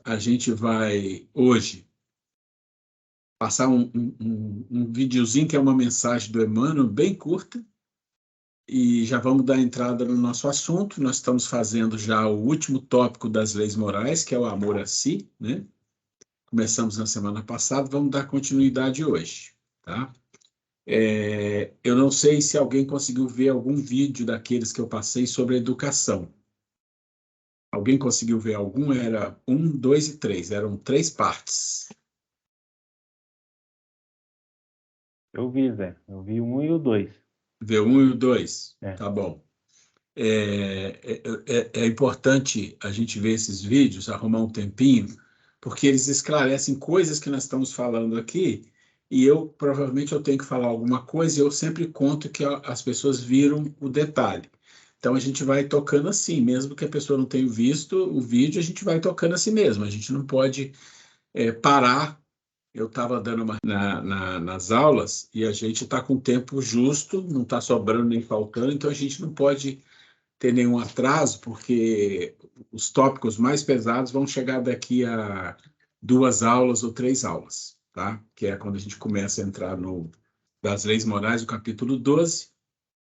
a gente vai, hoje, passar um videozinho que é uma mensagem do Emmanuel, bem curta, e já vamos dar entrada no nosso assunto. Nós estamos fazendo já o último tópico das leis morais, que é o amor a si, né? Começamos na semana passada, vamos dar continuidade hoje, tá? Eu não sei se alguém conseguiu ver algum vídeo daqueles que eu passei sobre educação. Alguém conseguiu ver algum? Era 1, 2 e 3, eram 3 partes. Eu vi, Zé. Eu vi o 1 e o 2. Vê o 1 e o 2? É. Tá bom. É importante a gente ver esses vídeos, arrumar um tempinho, porque eles esclarecem coisas que nós estamos falando aqui, e provavelmente eu tenho que falar alguma coisa, e eu sempre conto que as pessoas viram o detalhe. Então a gente vai tocando assim, mesmo que a pessoa não tenha visto o vídeo, a gente vai tocando assim mesmo, a gente não pode parar. Eu estava dando nas aulas e a gente está com tempo justo, não está sobrando nem faltando, então a gente não pode ter nenhum atraso, porque os tópicos mais pesados vão chegar daqui a 2 aulas ou 3 aulas, tá? Que é quando a gente começa a entrar das leis morais, do capítulo 12,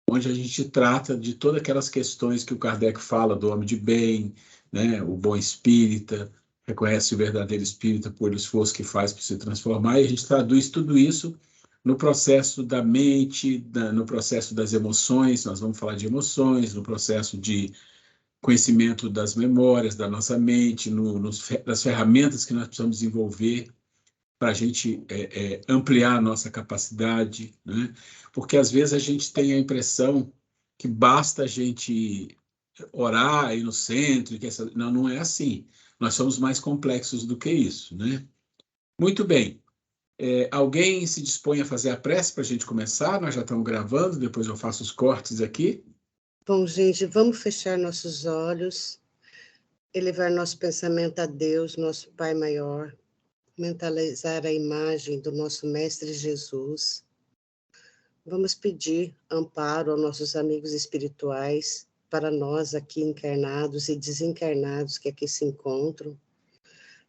onde a gente trata de todas aquelas questões que o Kardec fala do homem de bem, né? O bom espírita, reconhece o verdadeiro espírita por esforço que faz para se transformar, e a gente traduz tudo isso no processo da mente, no processo das emoções, nós vamos falar de emoções, no processo de conhecimento das memórias da nossa mente, nas ferramentas que nós precisamos desenvolver para a gente ampliar a nossa capacidade, né? Porque às vezes a gente tem a impressão que basta a gente orar aí no centro, não, não é assim. Nós somos mais complexos do que isso, né? Muito bem. Alguém se dispõe a fazer a prece para a gente começar? Nós já estamos gravando, depois eu faço os cortes aqui. Bom, gente, vamos fechar nossos olhos, elevar nosso pensamento a Deus, nosso Pai maior, mentalizar a imagem do nosso Mestre Jesus. Vamos pedir amparo aos nossos amigos espirituais, para nós aqui encarnados e desencarnados que aqui se encontram,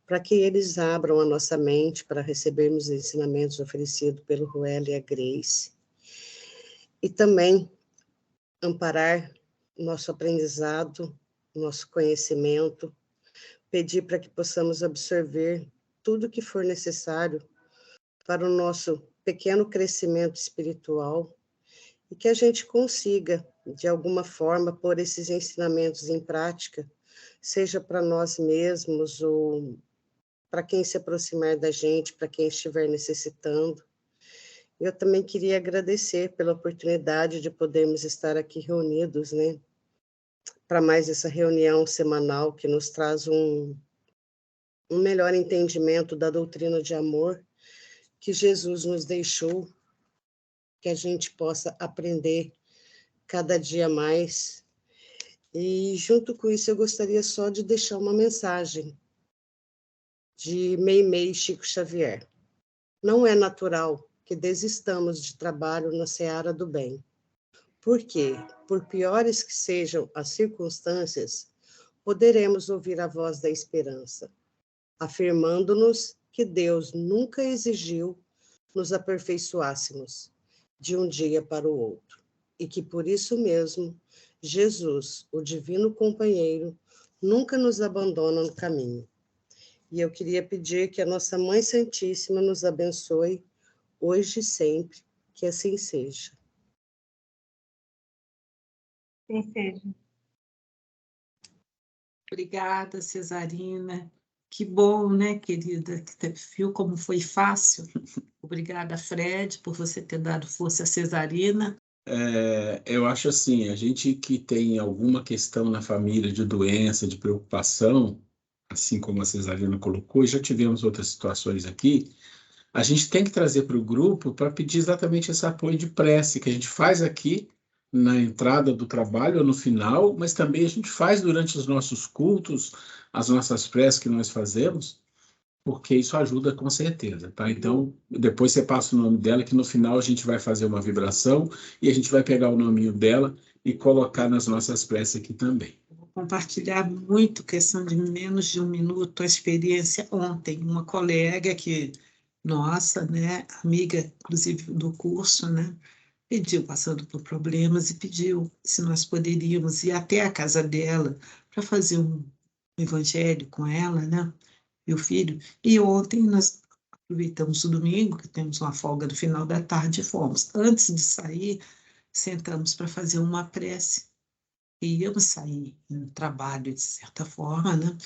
para que eles abram a nossa mente para recebermos os ensinamentos oferecidos pelo Ruel e a Grace. E também amparar nosso aprendizado, nosso conhecimento, pedir para que possamos absorver tudo que for necessário para o nosso pequeno crescimento espiritual e que a gente consiga, de alguma forma, pôr esses ensinamentos em prática, seja para nós mesmos ou para quem se aproximar da gente, para quem estiver necessitando. Eu também queria agradecer pela oportunidade de podermos estar aqui reunidos, né, para mais essa reunião semanal que nos traz um melhor entendimento da doutrina de amor que Jesus nos deixou, que a gente possa aprender cada dia mais. E junto com isso eu gostaria só de deixar uma mensagem de Meimei Chico Xavier. Não é natural que desistamos de trabalho na seara do bem. Por quê? Por piores que sejam as circunstâncias, poderemos ouvir a voz da esperança, afirmando-nos que Deus nunca exigiu nos aperfeiçoássemos de um dia para o outro, e que por isso mesmo, Jesus, o divino companheiro, nunca nos abandona no caminho. E eu queria pedir que a nossa Mãe Santíssima nos abençoe, hoje e sempre, que assim seja. Assim seja. Obrigada, Cesarina. Que bom, né, querida? Viu como foi fácil? Obrigada, Fred, por você ter dado força a Cesarina. Eu acho assim, a gente que tem alguma questão na família de doença, de preocupação, assim como a Cesarina colocou, e já tivemos outras situações aqui, a gente tem que trazer para o grupo para pedir exatamente esse apoio de prece que a gente faz aqui na entrada do trabalho ou no final, mas também a gente faz durante os nossos cultos, as nossas preces que nós fazemos, porque isso ajuda com certeza, tá? Então, depois você passa o nome dela, que no final a gente vai fazer uma vibração e a gente vai pegar o nominho dela e colocar nas nossas preces aqui também. compartilhar muito, questão de menos de 1 minuto, a experiência ontem. Uma colega que, nossa, né, amiga, inclusive do curso, né, pediu, passando por problemas, e pediu se nós poderíamos ir até a casa dela para fazer um evangelho com ela, né, e o filho. E ontem nós aproveitamos o domingo, que temos uma folga no final da tarde, e fomos. Antes de sair, sentamos para fazer uma prece. E íamos sair no trabalho, de certa forma, né?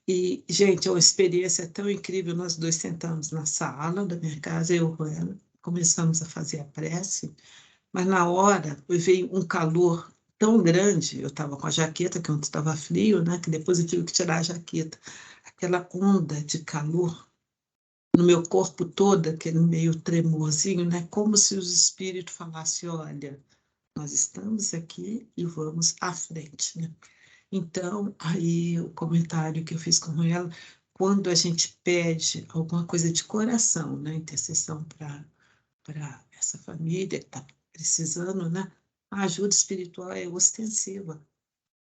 E, gente, é uma experiência tão incrível. Nós dois sentamos na sala da minha casa, eu com ela, começamos a fazer a prece, mas na hora veio um calor tão grande. Eu estava com a jaqueta, que ontem estava frio, né? Que depois eu tive que tirar a jaqueta. Aquela onda de calor no meu corpo todo, aquele meio tremorzinho, né? Como se os espíritos falassem: olha, nós estamos aqui e vamos à frente, né? Então, aí o comentário que eu fiz com ela, quando a gente pede alguma coisa de coração, né? Intercessão para essa família que está precisando, né? A ajuda espiritual é ostensiva.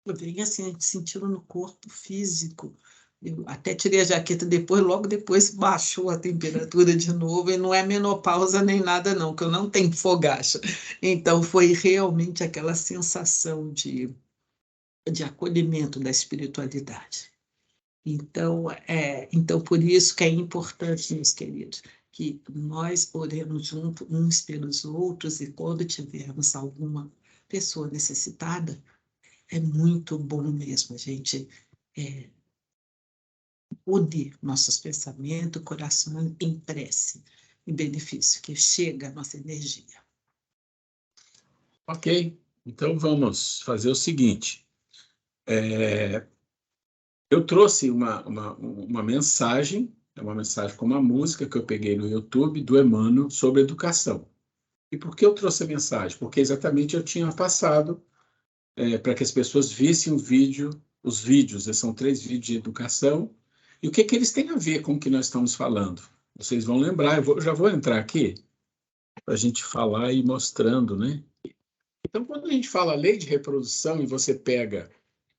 Eu venho assim, sentindo no corpo físico. Eu até tirei a jaqueta depois, logo depois baixou a temperatura de novo, e não é menopausa nem nada não, que eu não tenho fogacha. Então foi realmente aquela sensação de acolhimento da espiritualidade. Então por isso que é importante, meus queridos, que nós oremos juntos uns pelos outros, e quando tivermos alguma pessoa necessitada, é muito bom mesmo a gente unir nossos pensamentos, coração em prece, em benefício, que chega a nossa energia. Ok, então vamos fazer o seguinte. Eu trouxe uma mensagem, uma mensagem com uma música que eu peguei no YouTube, do Emmanuel, sobre educação. E por que eu trouxe a mensagem? Porque exatamente eu tinha passado para que as pessoas vissem os vídeos, são 3 vídeos de educação, e o que eles têm a ver com o que nós estamos falando. Vocês vão lembrar, eu já vou entrar aqui para a gente falar e ir mostrando, né? Então, quando a gente fala lei de reprodução e você pega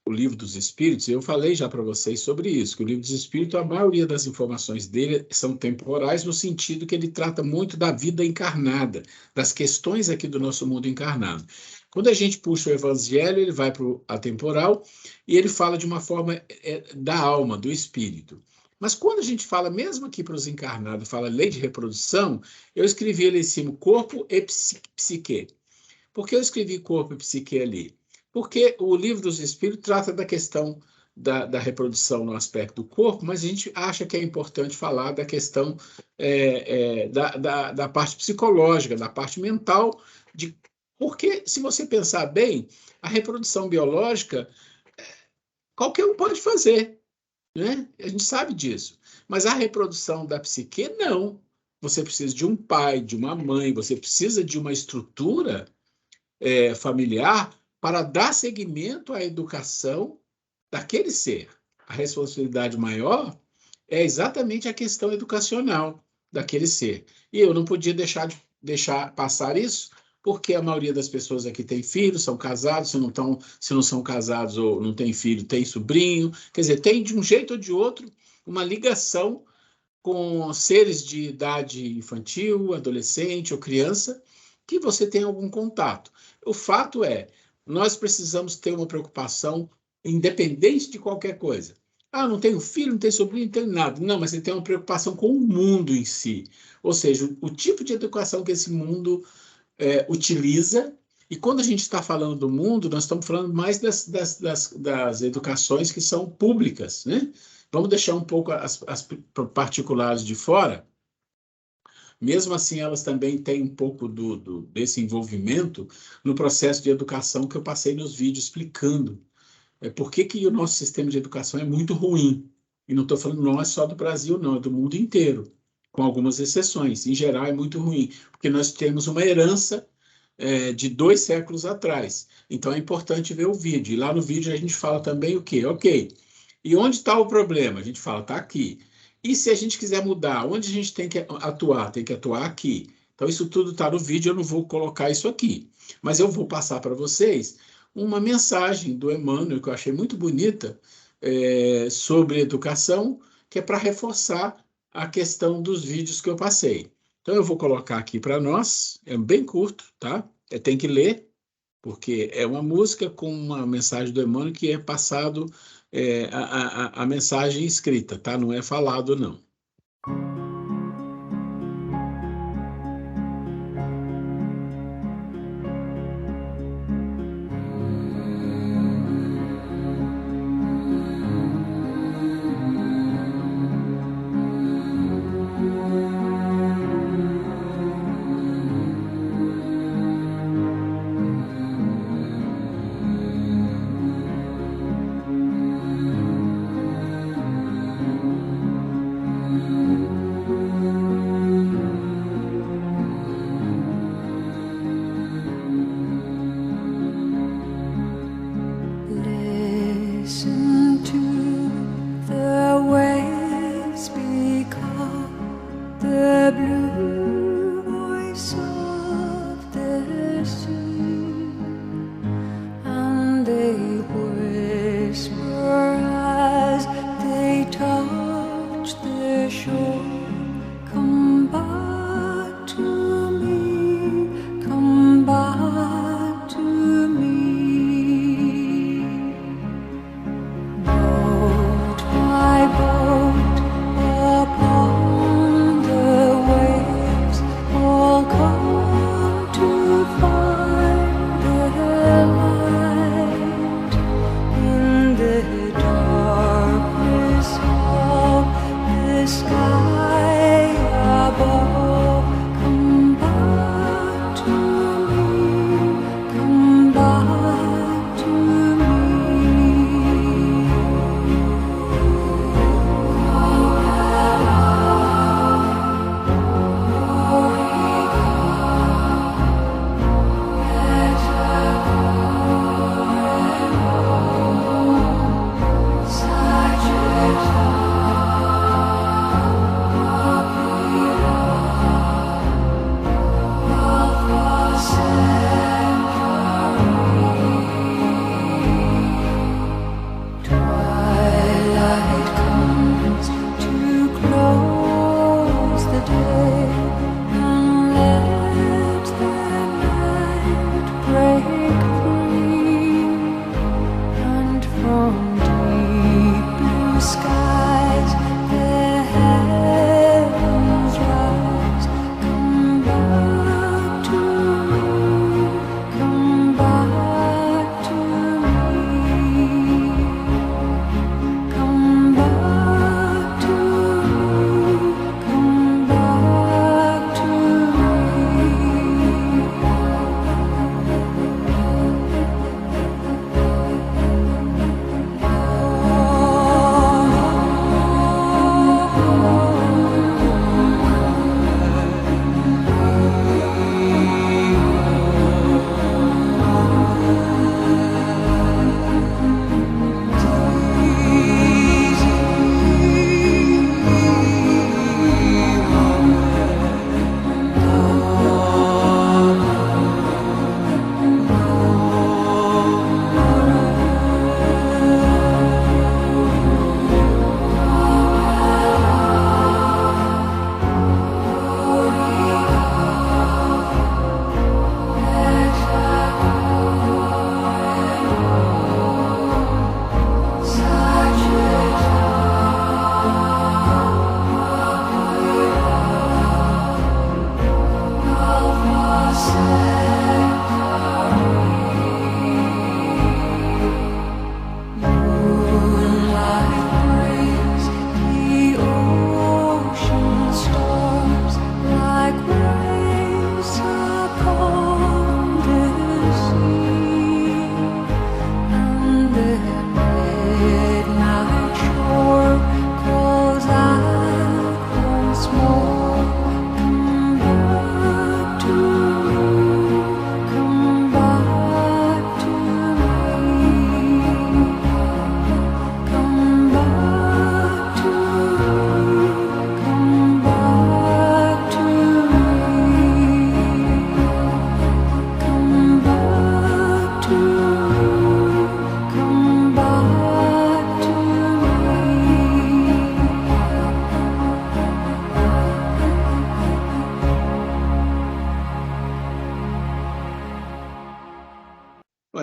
o Livro dos Espíritos, eu falei já para vocês sobre isso, que o Livro dos Espíritos, a maioria das informações dele são temporais, no sentido que ele trata muito da vida encarnada, das questões aqui do nosso mundo encarnado. Quando a gente puxa o Evangelho, ele vai para o atemporal e ele fala de uma forma da alma, do espírito. Mas quando a gente fala, mesmo aqui para os encarnados, fala lei de reprodução, eu escrevi ali em cima corpo e psique. Por que eu escrevi corpo e psique ali? Porque o Livro dos Espíritos trata da questão da reprodução no aspecto do corpo, mas a gente acha que é importante falar da questão da parte psicológica, da parte mental, porque, se você pensar bem, a reprodução biológica qualquer um pode fazer, né? A gente sabe disso. Mas a reprodução da psique, não. Você precisa de um pai, de uma mãe, você precisa de uma estrutura familiar para dar seguimento à educação daquele ser. A responsabilidade maior é exatamente a questão educacional daquele ser. E eu não podia deixar passar isso, porque a maioria das pessoas aqui tem filhos, são casados, se não são casados ou não tem filho, tem sobrinho. Quer dizer, tem de um jeito ou de outro uma ligação com seres de idade infantil, adolescente ou criança, que você tem algum contato. O fato é, nós precisamos ter uma preocupação independente de qualquer coisa. Ah, não tenho filho, não tenho sobrinho, não tenho nada. Não, mas você tem uma preocupação com o mundo em si. Ou seja, o tipo de educação que esse mundo utiliza. E quando a gente está falando do mundo, nós estamos falando mais das educações que são públicas, né? Vamos deixar um pouco as particulares de fora. Mesmo assim, elas também têm um pouco desse envolvimento no processo de educação que eu passei nos vídeos explicando. Por que o nosso sistema de educação é muito ruim. E não estou falando não é só do Brasil, não, é do mundo inteiro, com algumas exceções. Em geral, é muito ruim, porque nós temos uma herança de 2 séculos atrás. Então, é importante ver o vídeo. E lá no vídeo a gente fala também o quê? Ok, e onde está o problema? A gente fala, está aqui. E se a gente quiser mudar, onde a gente tem que atuar? Tem que atuar aqui. Então, isso tudo está no vídeo, eu não vou colocar isso aqui. Mas eu vou passar para vocês uma mensagem do Emmanuel, que eu achei muito bonita, sobre educação, que é para reforçar a questão dos vídeos que eu passei. Então, eu vou colocar aqui para nós, é bem curto, tá? Tem que ler, porque é uma música com uma mensagem do Emmanuel que é passado a mensagem escrita, tá? Não é falado, não.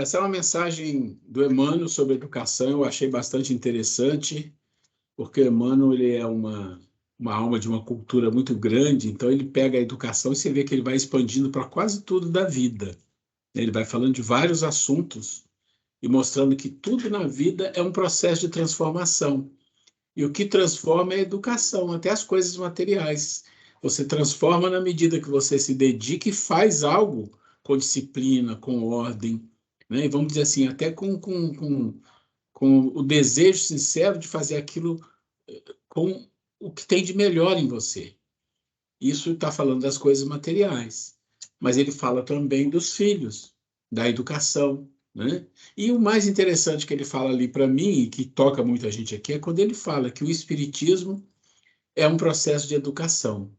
Essa é uma mensagem do Emmanuel sobre educação, eu achei bastante interessante, porque o Emmanuel ele é uma alma de uma cultura muito grande, então ele pega a educação e você vê que ele vai expandindo para quase tudo da vida. Ele vai falando de vários assuntos e mostrando que tudo na vida é um processo de transformação. E o que transforma é a educação, até as coisas materiais. Você transforma na medida que você se dedica e faz algo com disciplina, com ordem, né? E vamos dizer assim, até com o desejo sincero de fazer aquilo com o que tem de melhor em você. Isso está falando das coisas materiais. Mas ele fala também dos filhos, da educação, né? E o mais interessante que ele fala ali para mim, e que toca muita gente aqui, é quando ele fala que o espiritismo é um processo de educação.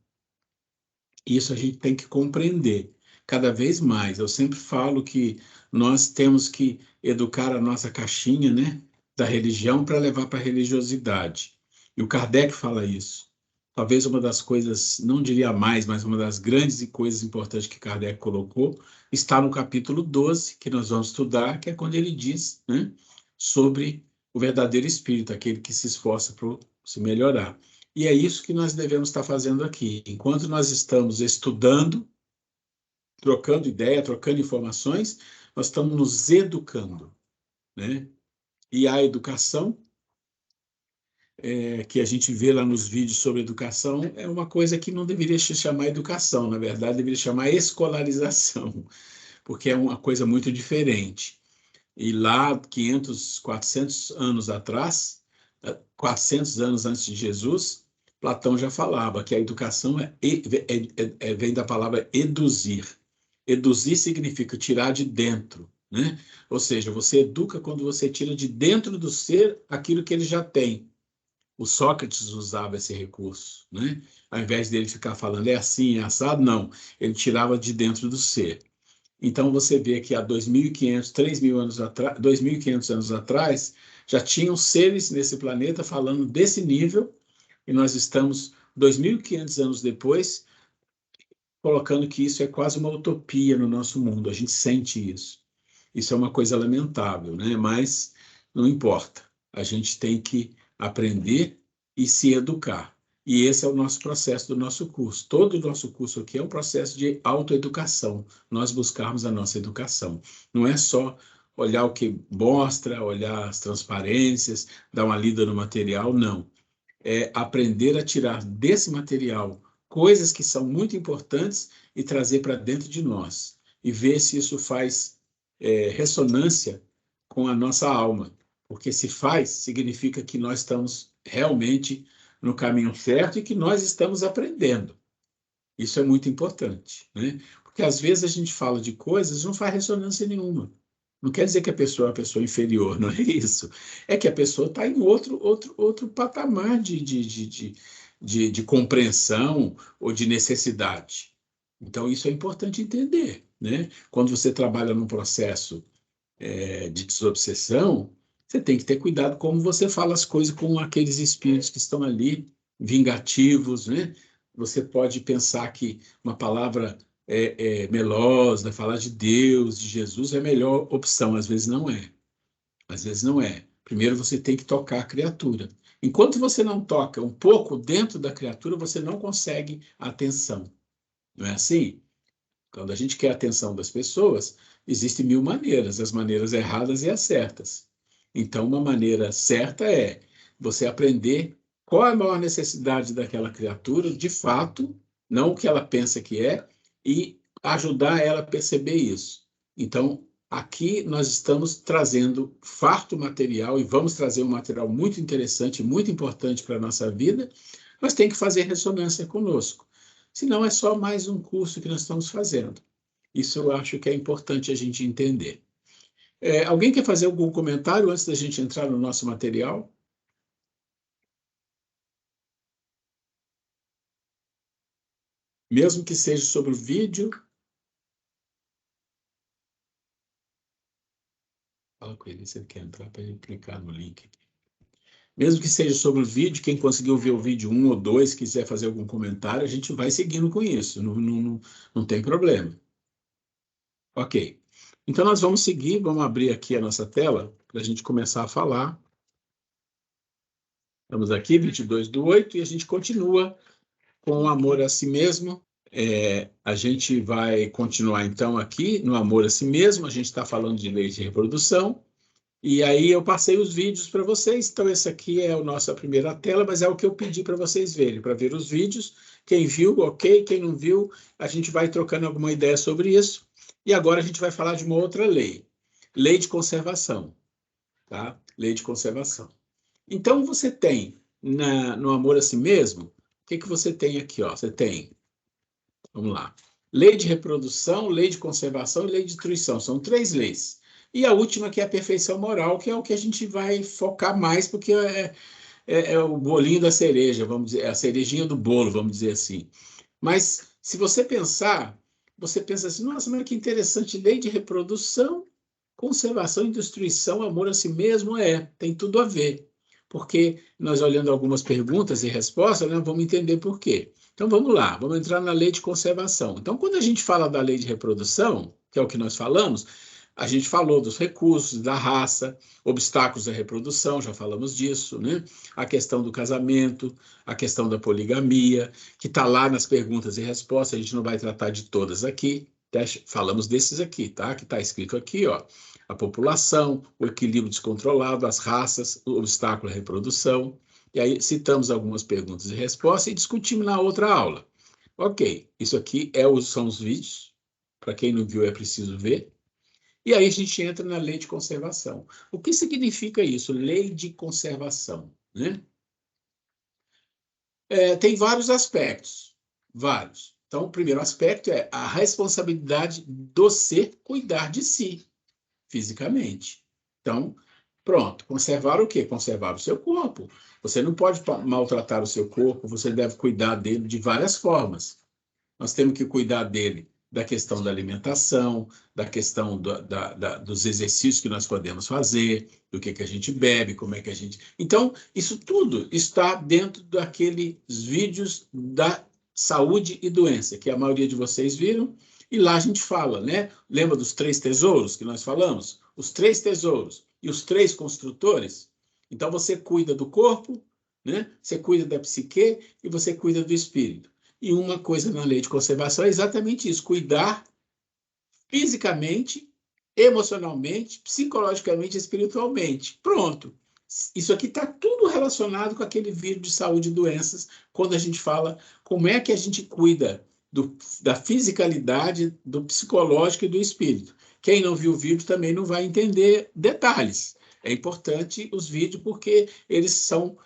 Isso a gente tem que compreender cada vez mais. Eu sempre falo que nós temos que educar a nossa caixinha, né, da religião para levar para a religiosidade. E o Kardec fala isso. Talvez uma das coisas, não diria mais, mas uma das grandes coisas importantes que Kardec colocou está no capítulo 12, que nós vamos estudar, que é quando ele diz, né, sobre o verdadeiro espírito, aquele que se esforça para se melhorar. E é isso que nós devemos estar fazendo aqui. Enquanto nós estamos estudando, trocando ideia, trocando informações, nós estamos nos educando, né? E a educação, que a gente vê lá nos vídeos sobre educação, é uma coisa que não deveria se chamar educação, na verdade, deveria chamar escolarização, porque é uma coisa muito diferente. E lá, 500, 400 anos atrás, 400 anos antes de Jesus, Platão já falava que a educação vem da palavra eduzir. Eduzir significa tirar de dentro, né? Ou seja, você educa quando você tira de dentro do ser aquilo que ele já tem. O Sócrates usava esse recurso, né? Ao invés dele ficar falando é assim, é assado, não. Ele tirava de dentro do ser. Então, você vê que há 2.500, 3.000 anos atrás, 2.500 anos atrás, já tinham seres nesse planeta falando desse nível, e nós estamos, 2.500 anos depois, colocando que isso é quase uma utopia no nosso mundo. A gente sente isso. Isso é uma coisa lamentável, né? Mas não importa. A gente tem que aprender e se educar. E esse é o nosso processo do nosso curso. Todo o nosso curso aqui é um processo de autoeducação. Nós buscarmos a nossa educação. Não é só olhar o que mostra, olhar as transparências, dar uma lida no material, não. É aprender a tirar desse material coisas que são muito importantes e trazer para dentro de nós. E ver se isso faz ressonância com a nossa alma. Porque se faz, significa que nós estamos realmente no caminho certo e que nós estamos aprendendo. Isso é muito importante, né? Porque às vezes a gente fala de coisas e não faz ressonância nenhuma. Não quer dizer que a pessoa é uma pessoa inferior, não é isso. É que a pessoa está em outro patamar de compreensão ou de necessidade. Então, isso é importante entender, né? Quando você trabalha num processo de desobsessão, você tem que ter cuidado como você fala as coisas com aqueles espíritos que estão ali, vingativos, né? Você pode pensar que uma palavra melosa, falar de Deus, de Jesus, é a melhor opção. Às vezes não é. Às vezes não é. Primeiro você tem que tocar a criatura. Enquanto você não toca um pouco dentro da criatura, você não consegue a atenção. Não é assim? Quando a gente quer a atenção das pessoas, existem 1000 maneiras, as maneiras erradas e as certas. Então, uma maneira certa é você aprender qual é a maior necessidade daquela criatura, de fato, não o que ela pensa que é, e ajudar ela a perceber isso. Então, aqui nós estamos trazendo farto material e vamos trazer um material muito interessante, muito importante para a nossa vida, mas tem que fazer ressonância conosco. Senão é só mais um curso que nós estamos fazendo. Isso eu acho que é importante a gente entender. Alguém quer fazer algum comentário antes da gente entrar no nosso material? Mesmo que seja sobre o vídeo. Fala com ele se ele quer entrar para ele clicar no link aqui. Mesmo que seja sobre o vídeo, quem conseguiu ver o vídeo 1 ou 2, quiser fazer algum comentário, a gente vai seguindo com isso, não tem problema. Ok. Então, nós vamos seguir, vamos abrir aqui a nossa tela para a gente começar a falar. Estamos aqui, 22/8, e a gente continua com o amor a si mesmo. A gente vai continuar, então, aqui no amor a si mesmo. A gente está falando de lei de reprodução. E aí eu passei os vídeos para vocês. Então, essa aqui é a nossa primeira tela, mas é o que eu pedi para vocês verem, para ver os vídeos. Quem viu, ok. Quem não viu, a gente vai trocando alguma ideia sobre isso. E agora a gente vai falar de uma outra lei. Lei de conservação. Tá? Lei de conservação. Então, você tem, no amor a si mesmo, o que você tem aqui? Ó? Você tem, vamos lá, lei de reprodução, lei de conservação e lei de destruição. São 3 leis. E a última, que é a perfeição moral, que é o que a gente vai focar mais, porque é o bolinho da cereja, vamos dizer, é a cerejinha do bolo, vamos dizer assim. Mas, se você pensar, você pensa assim, nossa, mas que interessante, lei de reprodução, conservação e destruição, amor a si mesmo, tem tudo a ver. Porque nós, olhando algumas perguntas e respostas, né, vamos entender por quê. Então, vamos lá, vamos entrar na lei de conservação. Então, quando a gente fala da lei de reprodução, que é o que nós falamos, a gente falou dos recursos, da raça, obstáculos à reprodução, já falamos disso, né? A questão do casamento, a questão da poligamia, que está lá nas perguntas e respostas, a gente não vai tratar de todas aqui, falamos desses aqui, tá? Que está escrito aqui, ó. A população, o equilíbrio descontrolado, as raças, o obstáculo à reprodução. E aí citamos algumas perguntas e respostas e discutimos na outra aula. Ok, isso aqui são os vídeos. Para quem não viu, é preciso ver. E aí a gente entra na lei de conservação. O que significa isso? Lei de conservação, né? Tem vários aspectos, vários. Então, o primeiro aspecto é a responsabilidade do ser cuidar de si, fisicamente. Então, pronto, conservar o quê? Conservar o seu corpo. Você não pode maltratar o seu corpo, você deve cuidar dele de várias formas. Nós temos que cuidar dele da questão da alimentação, da questão dos exercícios que nós podemos fazer, do que a gente bebe, como é que a gente... Então, isso tudo está dentro daqueles vídeos da saúde e doença, que a maioria de vocês viram, e lá a gente fala, né? Lembra dos 3 tesouros que nós falamos? Os 3 tesouros e os 3 construtores? Então, você cuida do corpo, né? Você cuida da psique e você cuida do espírito. E uma coisa na lei de conservação é exatamente isso, cuidar fisicamente, emocionalmente, psicologicamente e espiritualmente. Pronto. Isso aqui está tudo relacionado com aquele vídeo de saúde e doenças, quando a gente fala como é que a gente cuida da fisicalidade, do psicológico e do espírito. Quem não viu o vídeo também não vai entender detalhes. É importante os vídeos porque eles são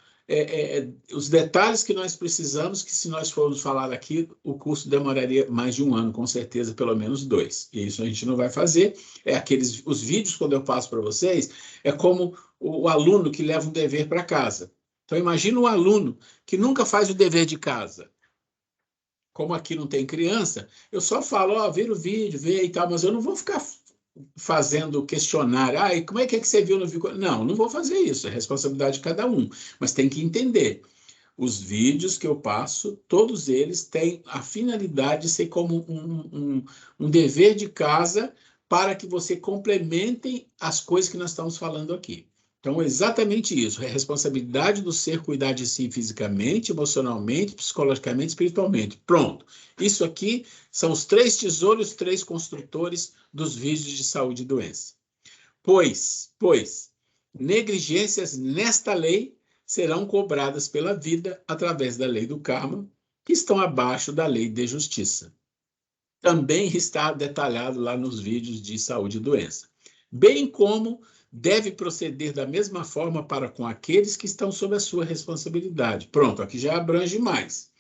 os detalhes que nós precisamos, que se nós formos falar aqui, o curso demoraria mais de 1 ano, com certeza, pelo menos 2. E isso a gente não vai fazer. Os vídeos, quando eu passo para vocês, é como o aluno que leva um dever para casa. Então, imagina um aluno que nunca faz o dever de casa. Como aqui não tem criança, eu só falo, vira o vídeo, vê e tal, mas eu não vou ficar fazendo questionário. E como é que você viu no vídeo? Não vou fazer isso, é responsabilidade de cada um. Mas tem que entender. Os vídeos que eu passo, todos eles têm a finalidade de ser como um dever de casa para que você complementem as coisas que nós estamos falando aqui. Então, é exatamente isso. É a responsabilidade do ser cuidar de si fisicamente, emocionalmente, psicologicamente, espiritualmente. Pronto. Isso aqui são os 3 tesouros, os 3 construtores dos vídeos de saúde e doença. Pois, negligências nesta lei serão cobradas pela vida através da lei do karma, que estão abaixo da lei de justiça. Também está detalhado lá nos vídeos de saúde e doença. Bem como deve proceder da mesma forma para com aqueles que estão sob a sua responsabilidade. Pronto, aqui já abrange mais.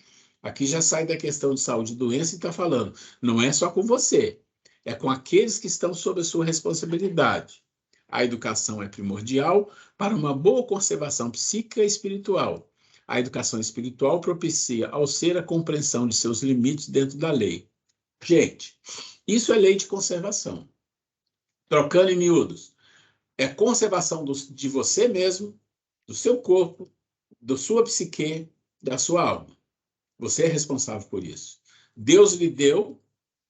Aqui já sai da questão de saúde e doença e está falando, não é só com você, é com aqueles que estão sob a sua responsabilidade. A educação é primordial para uma boa conservação psíquica e espiritual. A educação espiritual propicia ao ser a compreensão de seus limites dentro da lei. Gente, isso é lei de conservação. Trocando em miúdos, é conservação de você mesmo, do seu corpo, da sua psique, da sua alma. Você é responsável por isso. Deus lhe deu,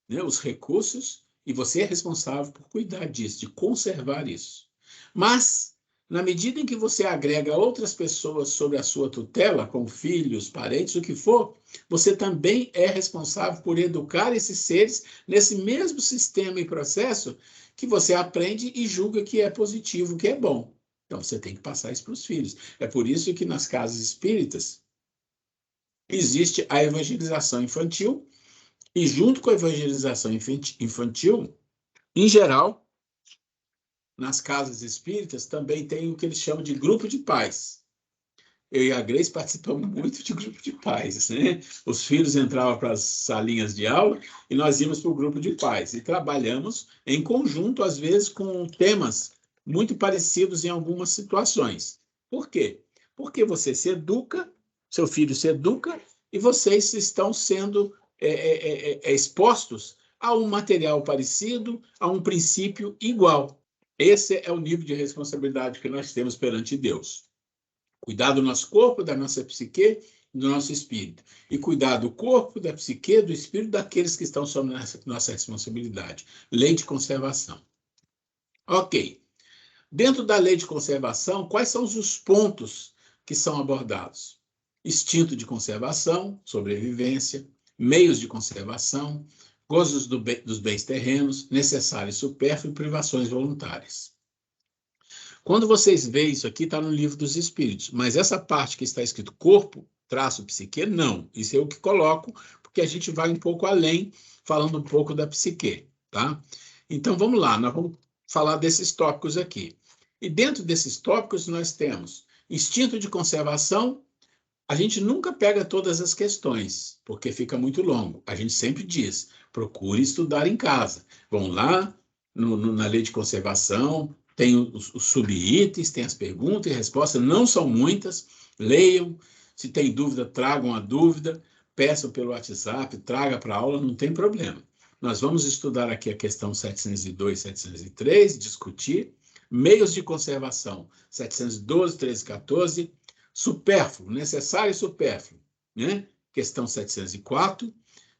né, os recursos E você é responsável por cuidar disso, de conservar isso. Mas, na medida em que você agrega outras pessoas sobre a sua tutela, como filhos, parentes, o que for, você também é responsável por educar esses seres nesse mesmo sistema e processo que você aprende e julga que é positivo, que é bom. Então, você tem que passar isso para os filhos. É por isso que nas casas espíritas existe a evangelização infantil, e junto com a evangelização infantil, em geral, nas casas espíritas também tem o que eles chamam de grupo de pais. Eu e a Grace participamos muito de grupo de pais, né? Os filhos entravam para as salinhas de aula e nós íamos para o grupo de pais. E trabalhamos em conjunto, às vezes, com temas muito parecidos em algumas situações. Por quê? Porque você se educa, seu filho se educa, e vocês estão sendo expostos a um material parecido, a um princípio igual. Esse é o nível de responsabilidade que nós temos perante Deus. Cuidar do nosso corpo, da nossa psique, do nosso espírito. E cuidar do corpo, da psique, do espírito, daqueles que estão sob nossa responsabilidade. Lei de conservação. Ok. Dentro da lei de conservação, quais são os pontos que são abordados? Instinto de conservação, sobrevivência, meios de conservação, gozos dos bens terrenos, necessário e supérfluo e privações voluntárias. Quando vocês veem isso aqui, está no livro dos Espíritos, mas essa parte que está escrito corpo, traço, psique, não. Isso é o que coloco, porque a gente vai um pouco além, falando um pouco da psique, tá? Então, vamos lá, nós vamos falar desses tópicos aqui. E dentro desses tópicos nós temos instinto de conservação. A gente nunca pega todas as questões, porque fica muito longo. A gente sempre diz, procure estudar em casa. Vão lá na lei de conservação, tem os subitens, tem as perguntas e respostas, não são muitas. Leiam, se tem dúvida, tragam a dúvida, peçam pelo WhatsApp, traga para a aula, não tem problema. Nós vamos estudar aqui a questão 702, 703, discutir. Meios de conservação, 712, 13, 14. Supérfluo, necessário e supérfluo, né? Questão 704.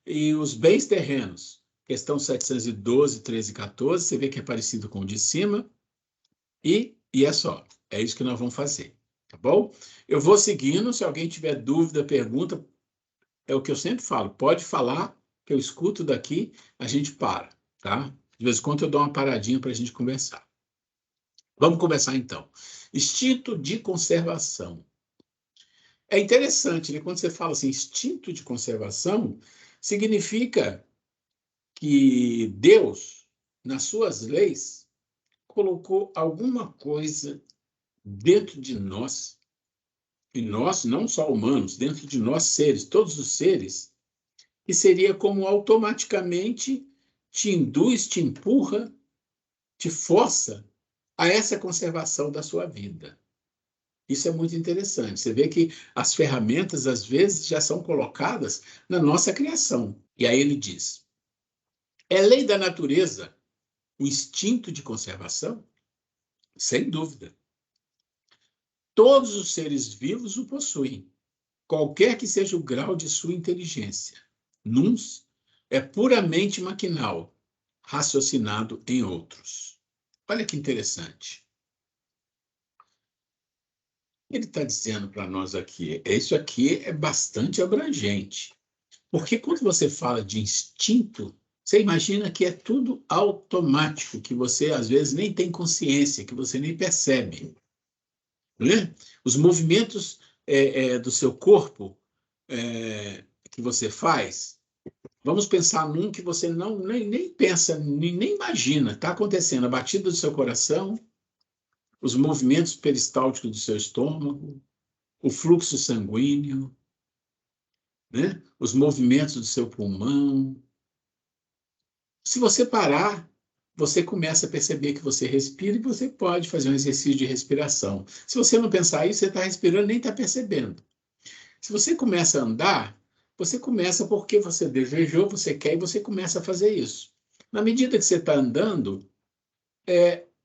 E os bens terrenos, questão 712, 13 e 14. Você vê que é parecido com o de cima. E é só. É isso que nós vamos fazer, tá bom? Eu vou seguindo. Se alguém tiver dúvida, pergunta, é o que eu sempre falo. Pode falar, que eu escuto daqui, a gente para, tá? De vez em quando eu dou uma paradinha para a gente conversar. Vamos começar, então. Instinto de conservação. É interessante, né? Quando você fala assim, instinto de conservação, significa que Deus, nas suas leis, colocou alguma coisa dentro de nós, e nós, não só humanos, dentro de nós seres, todos os seres, que seria como automaticamente te induz, te empurra, te força a essa conservação da sua vida. Isso é muito interessante. Você vê que as ferramentas, às vezes, já são colocadas na nossa criação. E aí ele diz, é lei da natureza o instinto de conservação? Sem dúvida. Todos os seres vivos o possuem, qualquer que seja o grau de sua inteligência. Nuns é puramente maquinal, raciocinado em outros. Olha que interessante. Ele está dizendo para nós aqui, isso aqui é bastante abrangente. Porque quando você fala de instinto, você imagina que é tudo automático, que você às vezes nem tem consciência, que você nem percebe. Né? Os movimentos do seu corpo que você faz, vamos pensar num que você nem pensa, nem imagina. Está acontecendo a batida do seu coração, os movimentos peristálticos do seu estômago, o fluxo sanguíneo, né? Os movimentos do seu pulmão. Se você parar, você começa a perceber que você respira e você pode fazer um exercício de respiração. Se você não pensar isso, você está respirando e nem está percebendo. Se você começa a andar, você começa porque você desejou, você quer e você começa a fazer isso. Na medida que você está andando,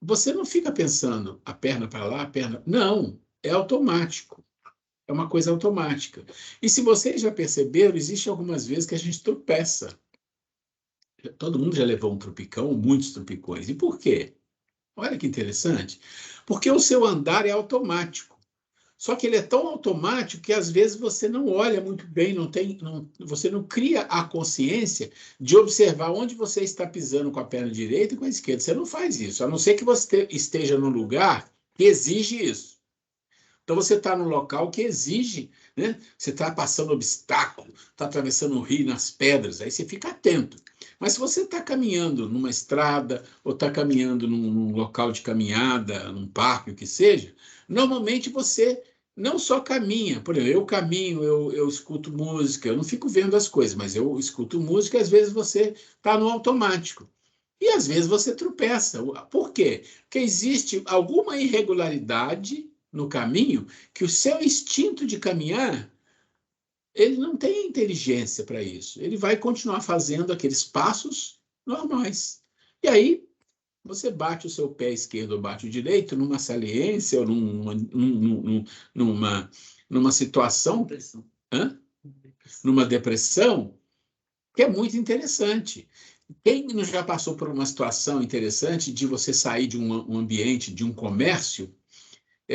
você não fica pensando a perna para lá, a perna... Não, é automático. É uma coisa automática. E se vocês já perceberam, existe algumas vezes que a gente tropeça. Todo mundo já levou um tropicão, muitos tropicões. E por quê? Olha que interessante. Porque o seu andar é automático. Só que ele é tão automático que às vezes você não olha muito bem, você não cria a consciência de observar onde você está pisando com a perna direita e com a esquerda. Você não faz isso, a não ser que você esteja num lugar que exige isso. Então você está num local que exige, né? Você está passando obstáculo, está atravessando o rio nas pedras, aí você fica atento. Mas se você está caminhando numa estrada ou está caminhando num local de caminhada, num parque, o que seja, normalmente você não só caminha, por exemplo, eu caminho, eu escuto música, eu não fico vendo as coisas, mas eu escuto música e às vezes você está no automático. E às vezes você tropeça. Por quê? Porque existe alguma irregularidade no caminho que o seu instinto de caminhar, ele não tem inteligência para isso. Ele vai continuar fazendo aqueles passos normais. E aí você bate o seu pé esquerdo ou bate o direito numa saliência ou numa situação, numa depressão, que é muito interessante. Quem não já passou por uma situação interessante de você sair de um ambiente, de um comércio,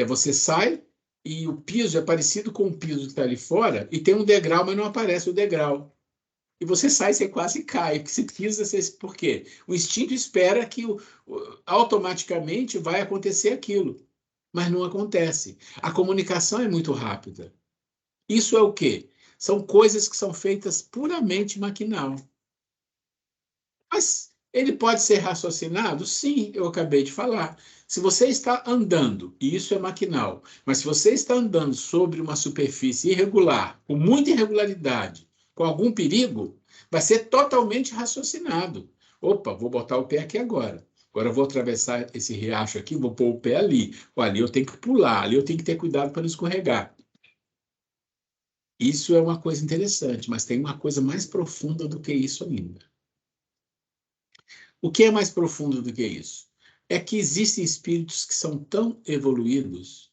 você sai e o piso é parecido com o piso que está ali fora e tem um degrau, mas não aparece o degrau. E você sai, você quase cai, porque você pisa, por quê? O instinto espera que automaticamente vai acontecer aquilo, mas não acontece. A comunicação é muito rápida. Isso é o quê? São coisas que são feitas puramente maquinal. Mas ele pode ser raciocinado? Sim, eu acabei de falar. Se você está andando, e isso é maquinal, mas se você está andando sobre uma superfície irregular, com muita irregularidade, com algum perigo, vai ser totalmente raciocinado. Opa, vou botar o pé aqui agora. Agora eu vou atravessar esse riacho aqui, vou pôr o pé ali. Ou ali eu tenho que pular, ali eu tenho que ter cuidado para não escorregar. Isso é uma coisa interessante, mas tem uma coisa mais profunda do que isso ainda. O que é mais profundo do que isso? É que existem espíritos que são tão evoluídos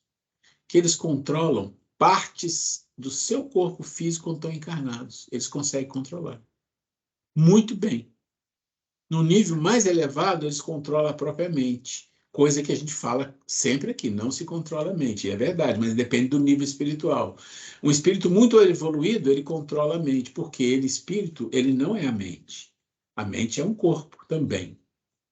que eles controlam partes do seu corpo físico quando estão encarnados. Eles conseguem controlar. Muito bem. No nível mais elevado, eles controlam a própria mente. Coisa que a gente fala sempre aqui, não se controla a mente. É verdade, mas depende do nível espiritual. Um espírito muito evoluído, ele controla a mente, porque espírito, ele não é a mente. A mente é um corpo também.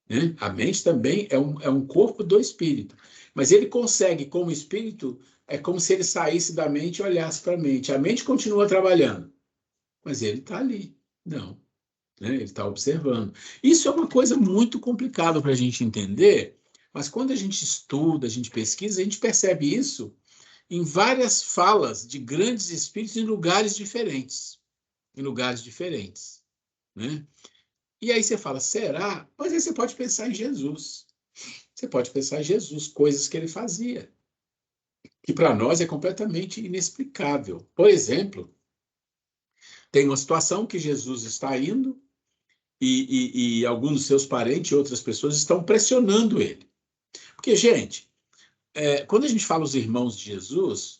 Né? A mente também é um corpo do espírito. Mas ele consegue, como espírito, é como se ele saísse da mente e olhasse para a mente. A mente continua trabalhando, mas ele está ali. Não. Né? Ele está observando. Isso é uma coisa muito complicada para a gente entender, mas quando a gente estuda, a gente pesquisa, a gente percebe isso em várias falas de grandes espíritos em lugares diferentes. Em lugares diferentes. Né? E aí você fala, será? Mas aí você pode pensar em Jesus. Você pode pensar em Jesus, coisas que ele fazia, que para nós é completamente inexplicável. Por exemplo, tem uma situação que Jesus está indo e alguns dos seus parentes e outras pessoas estão pressionando ele. Porque, gente, quando a gente fala os irmãos de Jesus,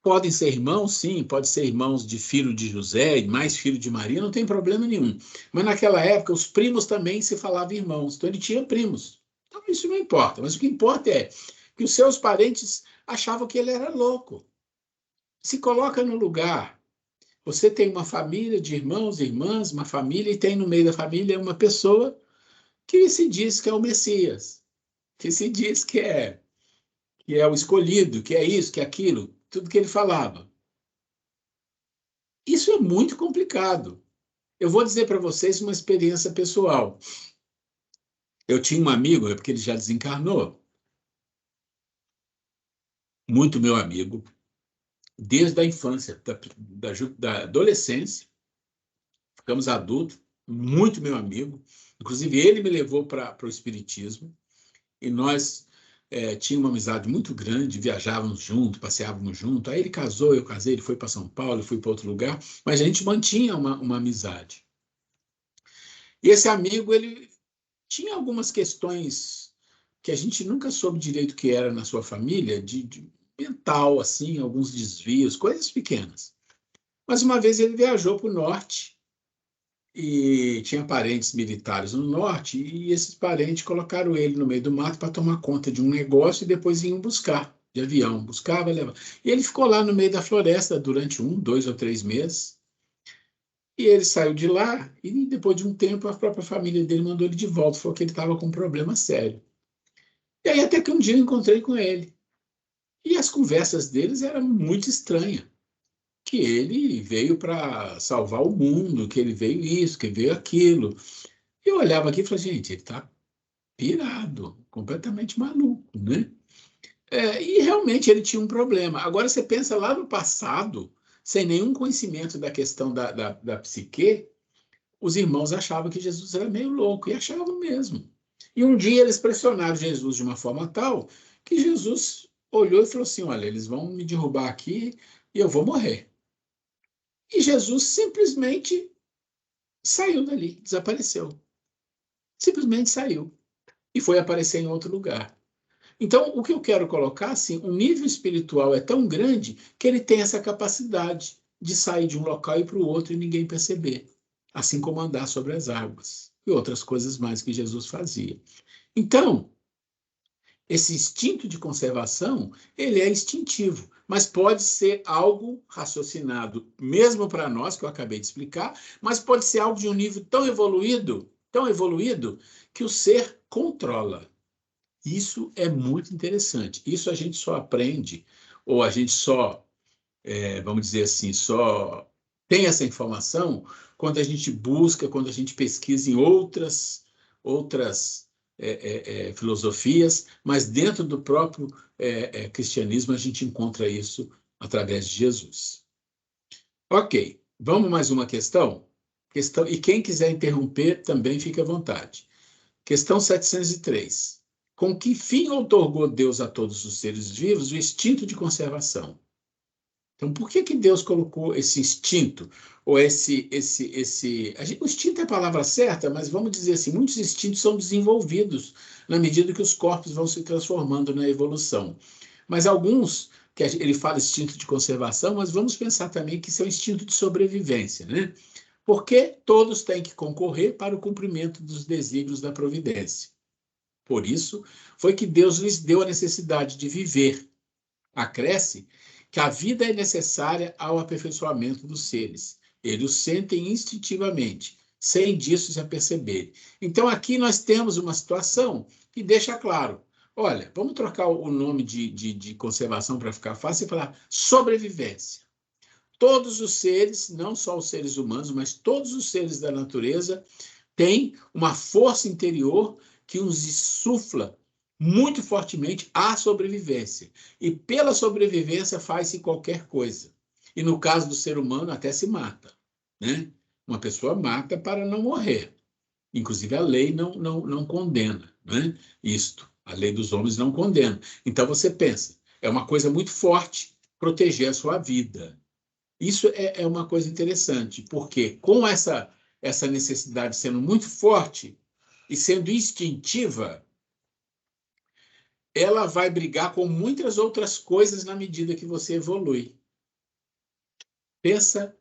podem ser irmãos, sim, pode ser irmãos de filho de José, mais filho de Maria, não tem problema nenhum. Mas naquela época, os primos também se falavam irmãos, então ele tinha primos. Então isso não importa, mas o que importa é que os seus parentes achavam que ele era louco. Se coloca no lugar. Você tem uma família de irmãos e irmãs, uma família, e tem no meio da família uma pessoa que se diz que é o Messias, que se diz que é o escolhido, que é isso, que é aquilo, tudo que ele falava. Isso é muito complicado. Eu vou dizer para vocês uma experiência pessoal. Eu tinha um amigo, porque ele já desencarnou, muito meu amigo, desde a infância, da adolescência, ficamos adultos, muito meu amigo. Inclusive, ele me levou para o Espiritismo, e nós tínhamos uma amizade muito grande, viajávamos juntos, passeávamos juntos. Aí ele casou, eu casei, ele foi para São Paulo, eu fui para outro lugar, mas a gente mantinha uma amizade. E esse amigo, ele tinha algumas questões que a gente nunca soube direito o que era na sua família, de mental, assim, alguns desvios, coisas pequenas. Mas uma vez ele viajou para o norte e tinha parentes militares no norte, e esses parentes colocaram ele no meio do mato para tomar conta de um negócio e depois iam buscar de avião, buscava, levava. E ele ficou lá no meio da floresta durante 1, 2 ou 3 meses, e ele saiu de lá, e depois de um tempo a própria família dele mandou ele de volta, falou que ele estava com um problema sério. E aí até que um dia eu encontrei com ele, e as conversas deles eram muito estranhas, que ele veio para salvar o mundo, que ele veio isso, que veio aquilo. Eu olhava aqui e falava, gente, ele está pirado, completamente maluco, né? E realmente ele tinha um problema. Agora você pensa lá no passado, sem nenhum conhecimento da questão da psique, os irmãos achavam que Jesus era meio louco, e achavam mesmo. E um dia eles pressionaram Jesus de uma forma tal que Jesus olhou e falou assim, olha, eles vão me derrubar aqui e eu vou morrer. E Jesus simplesmente saiu dali, desapareceu. Simplesmente saiu. E foi aparecer em outro lugar. Então, o que eu quero colocar, assim, o nível espiritual é tão grande que ele tem essa capacidade de sair de um local e para o outro e ninguém perceber. Assim como andar sobre as águas e outras coisas mais que Jesus fazia. Então, esse instinto de conservação, ele é instintivo, mas pode ser algo raciocinado, mesmo para nós, que eu acabei de explicar, mas pode ser algo de um nível tão evoluído, que o ser controla. Isso é muito interessante. Isso a gente só aprende, ou a gente só, vamos dizer assim, só tem essa informação quando a gente busca, quando a gente pesquisa em outras filosofias, mas dentro do próprio cristianismo a gente encontra isso através de Jesus. Ok, vamos mais uma questão? E quem quiser interromper também fique à vontade. Questão 703. Com que fim outorgou Deus a todos os seres vivos o instinto de conservação? Então, por que Deus colocou esse instinto? Ou o instinto é a palavra certa, mas vamos dizer assim, muitos instintos são desenvolvidos na medida que os corpos vão se transformando na evolução. Mas alguns, ele fala instinto de conservação, mas vamos pensar também que isso é um instinto de sobrevivência, né? Porque todos têm que concorrer para o cumprimento dos desígnios da providência. Por isso, foi que Deus lhes deu a necessidade de viver. Acresce que a vida é necessária ao aperfeiçoamento dos seres. Eles o sentem instintivamente, sem disso se aperceberem. Então, aqui nós temos uma situação que deixa claro. Olha, vamos trocar o nome de conservação para ficar fácil e falar sobrevivência. Todos os seres, não só os seres humanos, mas todos os seres da natureza, têm uma força interior que os insufla muito fortemente à sobrevivência. E pela sobrevivência faz-se qualquer coisa. E no caso do ser humano, até se mata, né? Uma pessoa mata para não morrer. Inclusive, a lei não condena, né? Isto. A lei dos homens não condena. Então, você pensa, é uma coisa muito forte proteger a sua vida. Isso é uma coisa interessante, porque com essa necessidade sendo muito forte e sendo instintiva, ela vai brigar com muitas outras coisas na medida que você evolui. Pensa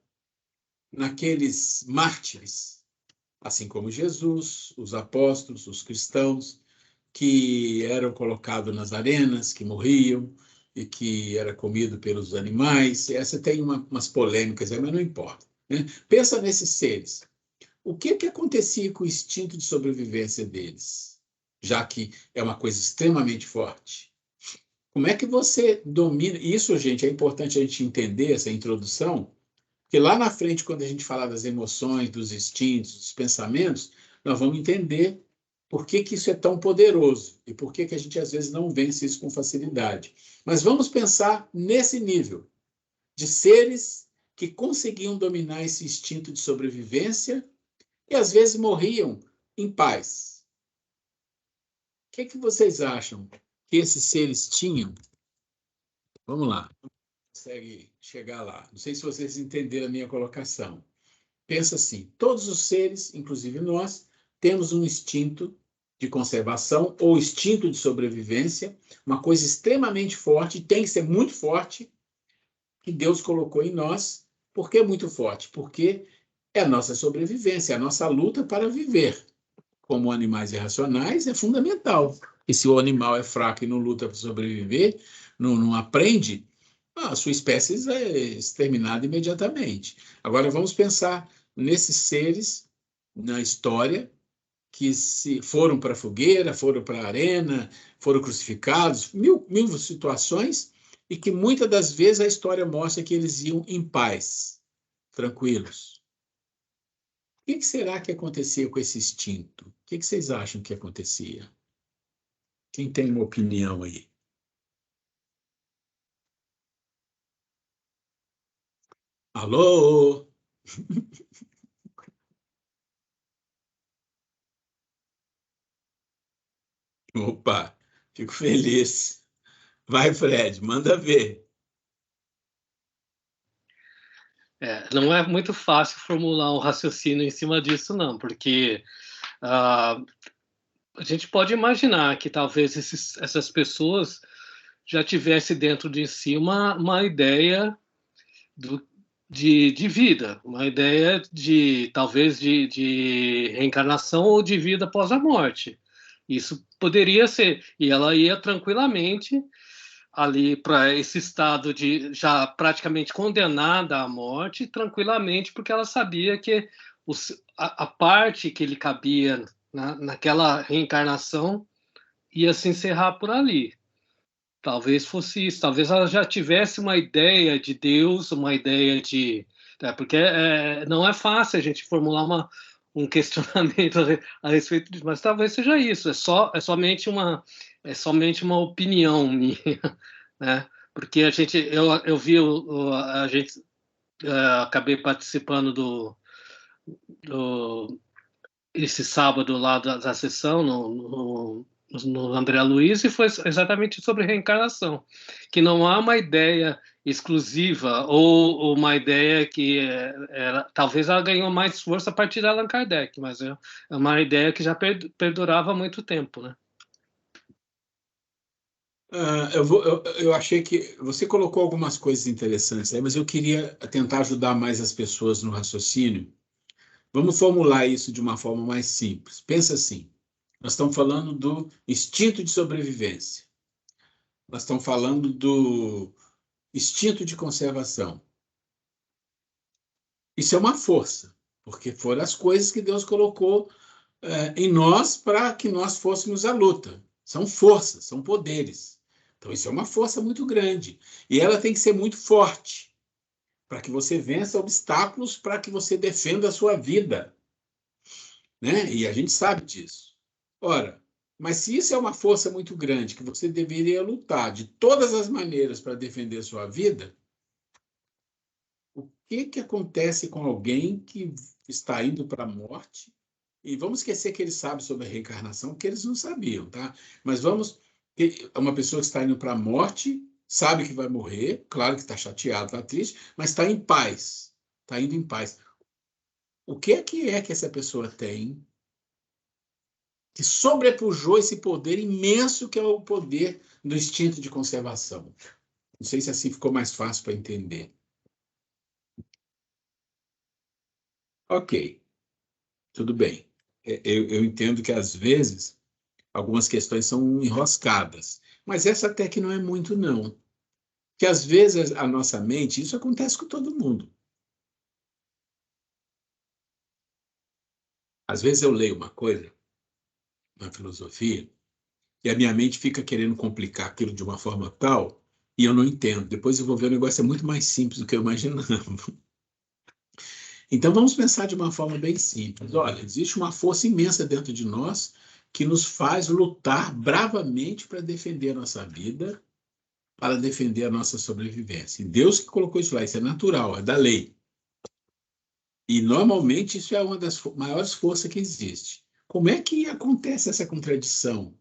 naqueles mártires, assim como Jesus, os apóstolos, os cristãos, que eram colocados nas arenas, que morriam e que era comido pelos animais. Essa tem umas polêmicas, mas não importa, né? Pensa nesses seres. O que acontecia com o instinto de sobrevivência deles? Já que é uma coisa extremamente forte. Como é que você domina? Isso, gente, é importante a gente entender essa introdução, porque lá na frente, quando a gente falar das emoções, dos instintos, dos pensamentos, nós vamos entender por que isso é tão poderoso e por que a gente, às vezes, não vence isso com facilidade. Mas vamos pensar nesse nível de seres que conseguiam dominar esse instinto de sobrevivência e, às vezes, morriam em paz. O que vocês acham que esses seres tinham? Vamos lá. Consegue chegar lá. Não sei se vocês entenderam a minha colocação. Pensa assim, todos os seres, inclusive nós, temos um instinto de conservação ou instinto de sobrevivência, uma coisa extremamente forte, tem que ser muito forte, que Deus colocou em nós. Por que muito forte? Porque É a nossa sobrevivência, é a nossa luta para viver. Como animais irracionais, é fundamental. E se o animal é fraco e não luta para sobreviver, não aprende, a sua espécie é exterminada imediatamente. Agora, vamos pensar nesses seres na história que se foram para a fogueira, foram para a arena, foram crucificados, mil situações, e que muitas das vezes a história mostra que eles iam em paz, tranquilos. O que será que acontecia com esse instinto? O que vocês acham que acontecia? Quem tem uma opinião aí? Alô? Opa, fico feliz. Vai, Fred, manda ver. Não é muito fácil formular um raciocínio em cima disso, não, porque a gente pode imaginar que talvez essas pessoas já tivessem dentro de si uma ideia de vida, uma ideia talvez de reencarnação ou de vida após a morte. Isso poderia ser, e ela ia tranquilamente ali para esse estado de já praticamente condenada à morte, tranquilamente, porque ela sabia que a parte que lhe cabia naquela reencarnação ia se encerrar por ali. Talvez fosse isso, talvez ela já tivesse uma ideia de Deus, uma ideia de... porque não é fácil a gente formular um questionamento a respeito disso, mas talvez seja isso, é somente uma opinião minha, né? Porque eu vi a gente acabei participando esse sábado lá da sessão no André Luiz, e foi exatamente sobre reencarnação, que não há uma ideia exclusiva ou uma ideia que talvez ela ganhou mais força a partir de Allan Kardec, mas é uma ideia que já perdurava há muito tempo, né? Eu achei que você colocou algumas coisas interessantes aí, mas eu queria tentar ajudar mais as pessoas no raciocínio. Vamos formular isso de uma forma mais simples. Pensa assim, nós estamos falando do instinto de sobrevivência. Nós estamos falando do instinto de conservação. Isso é uma força, porque foram as coisas que Deus colocou em nós para que nós fôssemos à luta. São forças, são poderes. Então, isso é uma força muito grande. E ela tem que ser muito forte, para que você vença obstáculos, para que você defenda a sua vida. Né? E a gente sabe disso. Ora, mas se isso é uma força muito grande, que você deveria lutar de todas as maneiras para defender a sua vida, o que acontece com alguém que está indo para a morte? E vamos esquecer que eles sabem sobre a reencarnação, porque eles não sabiam, tá? Mas uma pessoa que está indo para a morte, sabe que vai morrer, claro que está chateado, está triste, mas está em paz, está indo em paz. O que é que essa pessoa tem que sobrepujou esse poder imenso que é o poder do instinto de conservação? Não sei se assim ficou mais fácil para entender. Ok, tudo bem. Eu entendo que, às vezes, algumas questões são enroscadas, mas essa até que não é muito, não. Que, às vezes, a nossa mente, isso acontece com todo mundo. Às vezes eu leio uma coisa na filosofia e a minha mente fica querendo complicar aquilo de uma forma tal e eu não entendo. Depois eu vou ver o negócio é muito mais simples do que eu imaginava. Então, vamos pensar de uma forma bem simples. Olha, existe uma força imensa dentro de nós que nos faz lutar bravamente para defender a nossa vida, para defender a nossa sobrevivência. E Deus que colocou isso lá, isso é natural, é da lei. E, normalmente, isso é uma das maiores forças que existe. Como é que acontece essa contradição?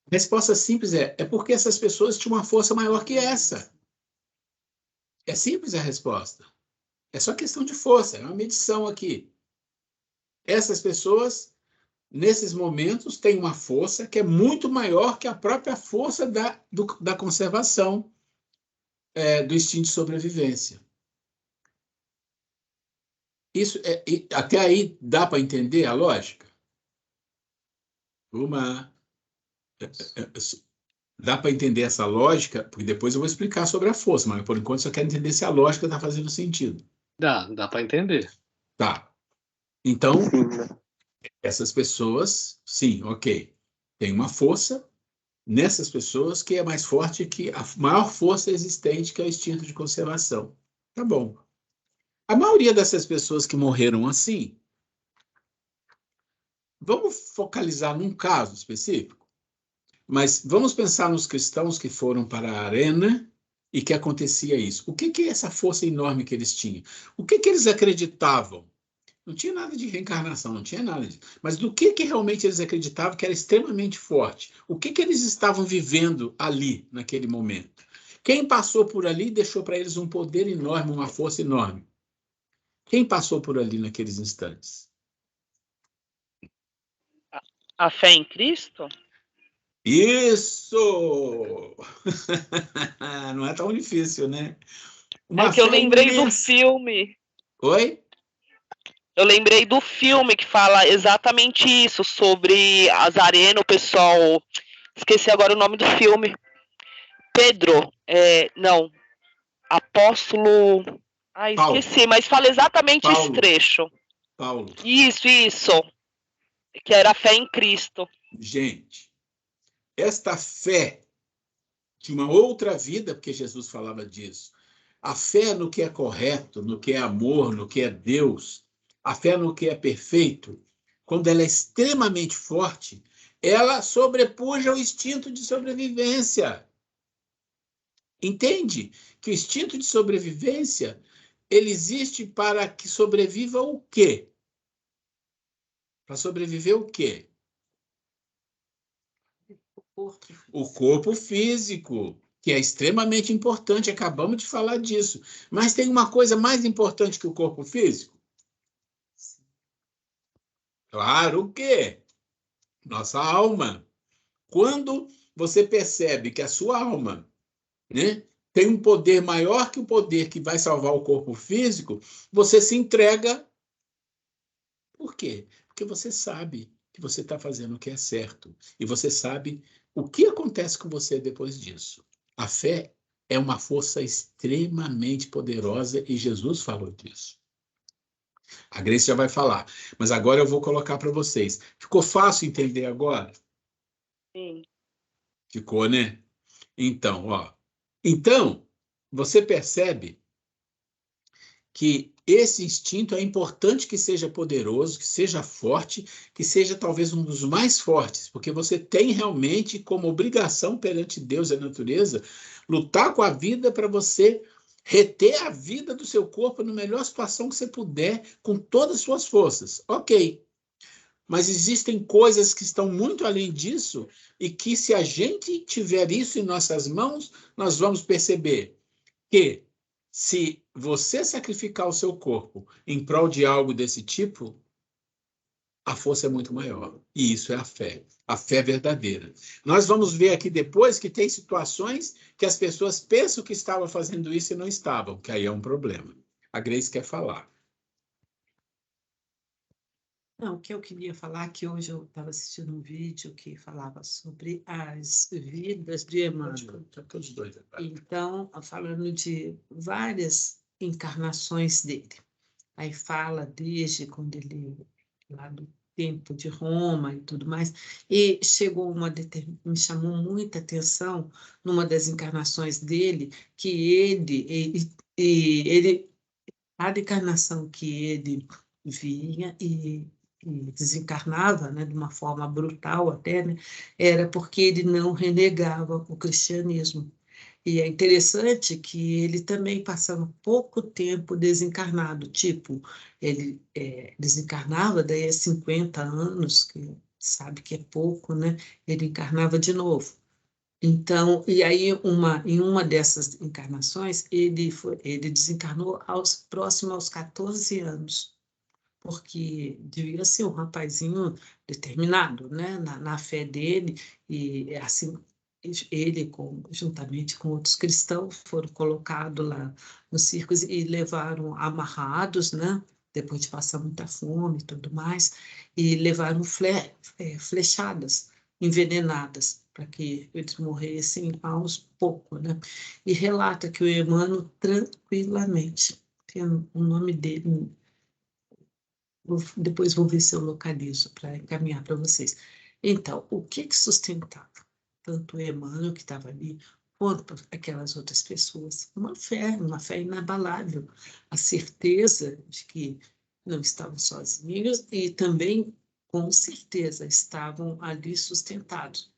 A resposta simples é porque essas pessoas tinham uma força maior que essa. É simples a resposta. É só questão de força, é uma medição aqui. Essas pessoas, nesses momentos, têm uma força que é muito maior que a própria força da conservação, do instinto de sobrevivência. Até aí dá para entender a lógica? Dá para entender essa lógica? Porque depois eu vou explicar sobre a força, mas por enquanto só quero entender se a lógica está fazendo sentido. Dá para entender. Tá. Então, Sim, né? essas pessoas, sim, ok, tem uma força nessas pessoas que é mais forte que a maior força existente, que é o instinto de conservação. Tá bom. A maioria dessas pessoas que morreram assim, vamos focalizar num caso específico, mas vamos pensar nos cristãos que foram para a arena e que acontecia isso. O que é essa força enorme que eles tinham? O que eles acreditavam? Não tinha nada de reencarnação, não tinha nada disso. Mas do que realmente eles acreditavam que era extremamente forte? O que eles estavam vivendo ali, naquele momento? Quem passou por ali deixou para eles um poder enorme, uma força enorme. Quem passou por ali naqueles instantes? A fé em Cristo? Isso! Não é tão difícil, né? Uma É que eu fé lembrei do imensa. filme. Oi? Eu lembrei do filme que fala exatamente isso, sobre as arenas, o pessoal... Esqueci agora o nome do filme. Pedro, não, Apóstolo... Ah, Paulo. esqueci, mas fala exatamente esse Paulo. trecho. Paulo. Isso. Que era a fé em Cristo. Gente, esta fé de uma outra vida, porque Jesus falava disso, a fé no que é correto, no que é amor, no que é Deus, a fé no que é perfeito, quando ela é extremamente forte, ela sobrepuja o instinto de sobrevivência. Entende? Que o instinto de sobrevivência, ele existe para que sobreviva o quê? Para sobreviver o quê? O corpo físico, que é extremamente importante, acabamos de falar disso. Mas tem uma coisa mais importante que o corpo físico? Claro que nossa alma. Quando você percebe que a sua alma, né, tem um poder maior que o poder que vai salvar o corpo físico, você se entrega. Por quê? Porque você sabe que você está fazendo o que é certo. E você sabe o que acontece com você depois disso. A fé é uma força extremamente poderosa e Jesus falou disso. A Grace já vai falar, mas agora eu vou colocar para vocês. Ficou fácil entender agora? Sim. Ficou, né? Então, ó. Então, você percebe que esse instinto é importante que seja poderoso, que seja forte, que seja talvez um dos mais fortes, porque você tem realmente como obrigação perante Deus e a natureza lutar com a vida para você reter a vida do seu corpo na melhor situação que você puder, com todas as suas forças. Ok. Mas existem coisas que estão muito além disso e que, se a gente tiver isso em nossas mãos, nós vamos perceber que, se você sacrificar o seu corpo em prol de algo desse tipo, a força é muito maior. E isso é a fé verdadeira. Nós vamos ver aqui depois que tem situações que as pessoas pensam que estavam fazendo isso e não estavam, que aí é um problema. A Grace quer falar. Não, o que eu queria falar, que hoje eu estava assistindo um vídeo que falava sobre as vidas de Emmanuel. Todos dois. Então, falando de várias encarnações dele. Aí fala desde quando ele, lá do tempo de Roma e tudo mais, e chegou me chamou muita atenção numa das encarnações dele, que ele cada encarnação que ele vinha e desencarnava, né, de uma forma brutal até, né, era porque ele não renegava o cristianismo. E é interessante que ele também passava pouco tempo desencarnado, tipo, ele desencarnava, daí a 50 anos, que sabe que é pouco, né? Ele encarnava de novo. Então, e aí em uma dessas encarnações, ele desencarnou próximo aos 14 anos, porque devia ser um rapazinho determinado, né, na fé dele, e assim, ele, juntamente com outros cristãos, foram colocados lá nos circos e levaram amarrados, né, depois de passar muita fome e tudo mais, e levaram flechadas envenenadas para que eles morressem aos poucos, né? E relata que o Emmanuel tranquilamente, tem o nome dele, depois vou ver se eu localizo para encaminhar para vocês. Então, o que sustentava tanto o Emmanuel, que estava ali, quanto aquelas outras pessoas? Uma fé inabalável, a certeza de que não estavam sozinhos e também, com certeza, estavam ali sustentados.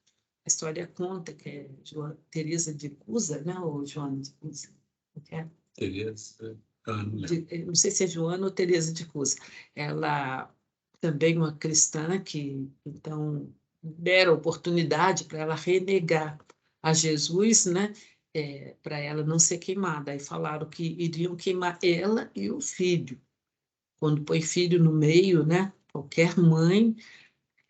A história conta que é Teresa de Cusa, né? Ou Joana de Cusa? Teresa, Não sei se é Joana ou Teresa de Cusa. Ela também uma cristã que, então, deram oportunidade para ela renegar a Jesus, né? Para ela não ser queimada. Aí falaram que iriam queimar ela e o filho. Quando põe filho no meio, né? Qualquer mãe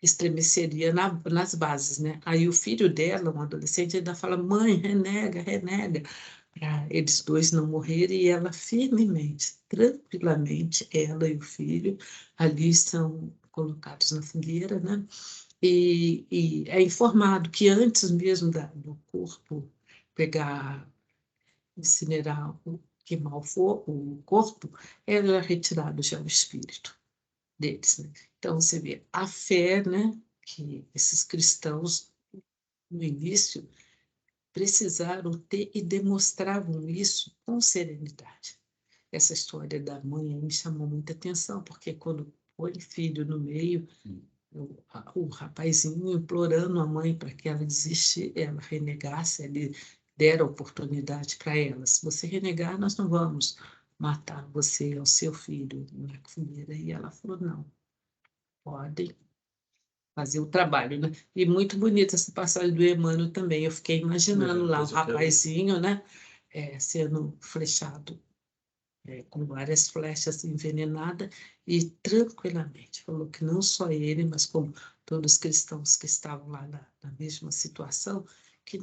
estremeceria nas bases, né? Aí o filho dela, um adolescente, ainda fala: mãe, renega, renega, para eles dois não morrerem, e ela firmemente, tranquilamente, ela e o filho, ali são colocados na fogueira, né? E é informado que antes mesmo do corpo pegar, incinerar, queimar o corpo, era retirado já o espírito deles, né? Então, você vê a fé, né, que esses cristãos, no início, precisaram ter e demonstravam isso com serenidade. Essa história da mãe me chamou muita atenção, porque quando põe filho no meio, o rapazinho implorando a mãe para que ela desistisse, ela renegasse, ele dera oportunidade para ela. Se você renegar, nós não vamos matar você e o seu filho na fogueira. E ela falou: não, podem fazer o trabalho, né? E muito bonita essa passagem do Emmanuel também. Eu fiquei imaginando lá um rapazinho, né? Sendo flechado com várias flechas envenenadas e tranquilamente. Falou que não só ele, mas como todos os cristãos que estavam lá na mesma situação, que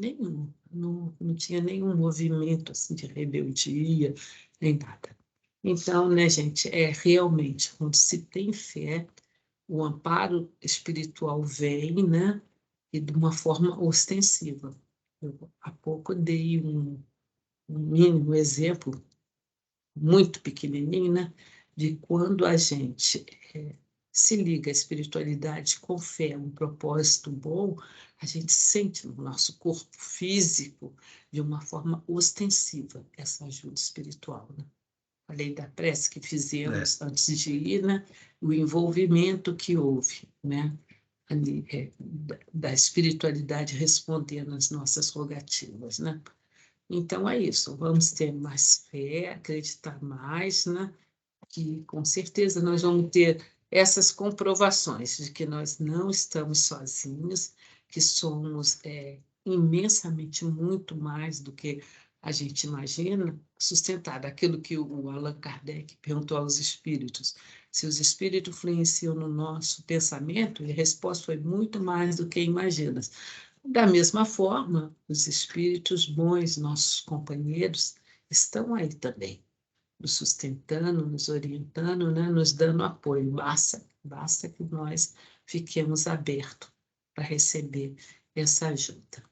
não tinha nenhum movimento assim, de rebeldia, nem nada. Então, né, gente, realmente, quando se tem fé, o amparo espiritual vem, né? E de uma forma ostensiva. Eu, há pouco, dei um mínimo exemplo, muito pequenininho, né? De quando a gente se liga à espiritualidade com fé, um propósito bom, a gente sente no nosso corpo físico, de uma forma ostensiva, essa ajuda espiritual, né? Falei da prece que fizemos antes de ir, né? O envolvimento que houve, né? Ali, da espiritualidade respondendo às nossas rogativas, né? Então é isso, vamos ter mais fé, acreditar mais, né? Que com certeza nós vamos ter essas comprovações de que nós não estamos sozinhos, que somos imensamente muito mais do que a gente imagina, sustentado. Aquilo que o Allan Kardec perguntou aos espíritos, se os espíritos influenciam no nosso pensamento, e a resposta foi muito mais do que imaginas. Da mesma forma, os espíritos bons, nossos companheiros, estão aí também, nos sustentando, nos orientando, né? Nos dando apoio. Basta que nós fiquemos abertos para receber essa ajuda.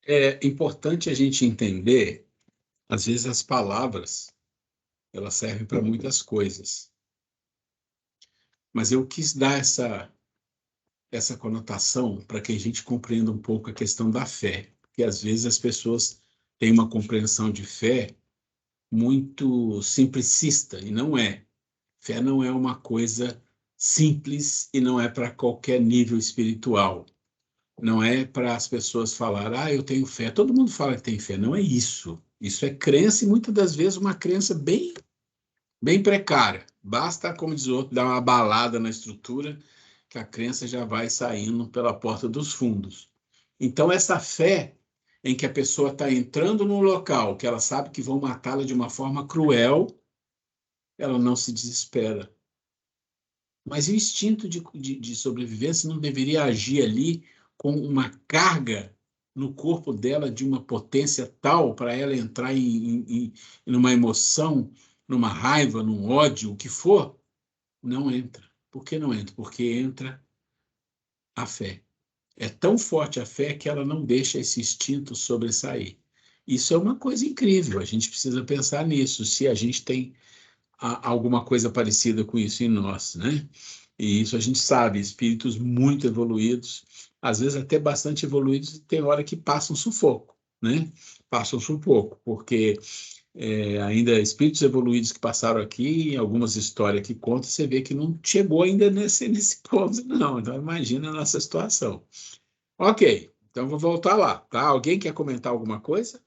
É importante a gente entender, às vezes as palavras, elas servem para muitas coisas. Mas eu quis dar essa conotação para que a gente compreenda um pouco a questão da fé. Porque às vezes as pessoas têm uma compreensão de fé muito simplicista, e não é. Fé não é uma coisa simples e não é para qualquer nível espiritual. Não é para as pessoas falar, eu tenho fé. Todo mundo fala que tem fé. Não é isso. Isso é crença e muitas das vezes uma crença bem, bem precária. Basta, como diz o outro, dar uma balada na estrutura que a crença já vai saindo pela porta dos fundos. Então, essa fé em que a pessoa está entrando num local que ela sabe que vão matá-la de uma forma cruel, ela não se desespera. Mas o instinto de sobrevivência não deveria agir ali com uma carga no corpo dela de uma potência tal para ela entrar numa emoção, numa raiva, num ódio, o que for, não entra. Por que não entra? Porque entra a fé. É tão forte a fé que ela não deixa esse instinto sobressair. Isso é uma coisa incrível, a gente precisa pensar nisso, se a gente tem alguma coisa parecida com isso em nós, né? E isso a gente sabe, espíritos muito evoluídos, às vezes até bastante evoluídos, tem hora que passam sufoco, né? Passam sufoco, porque ainda espíritos evoluídos que passaram aqui, em algumas histórias que contam, você vê que não chegou ainda nesse ponto, não. Então, imagina a nossa situação. Ok, então vou voltar lá, tá? Alguém quer comentar alguma coisa?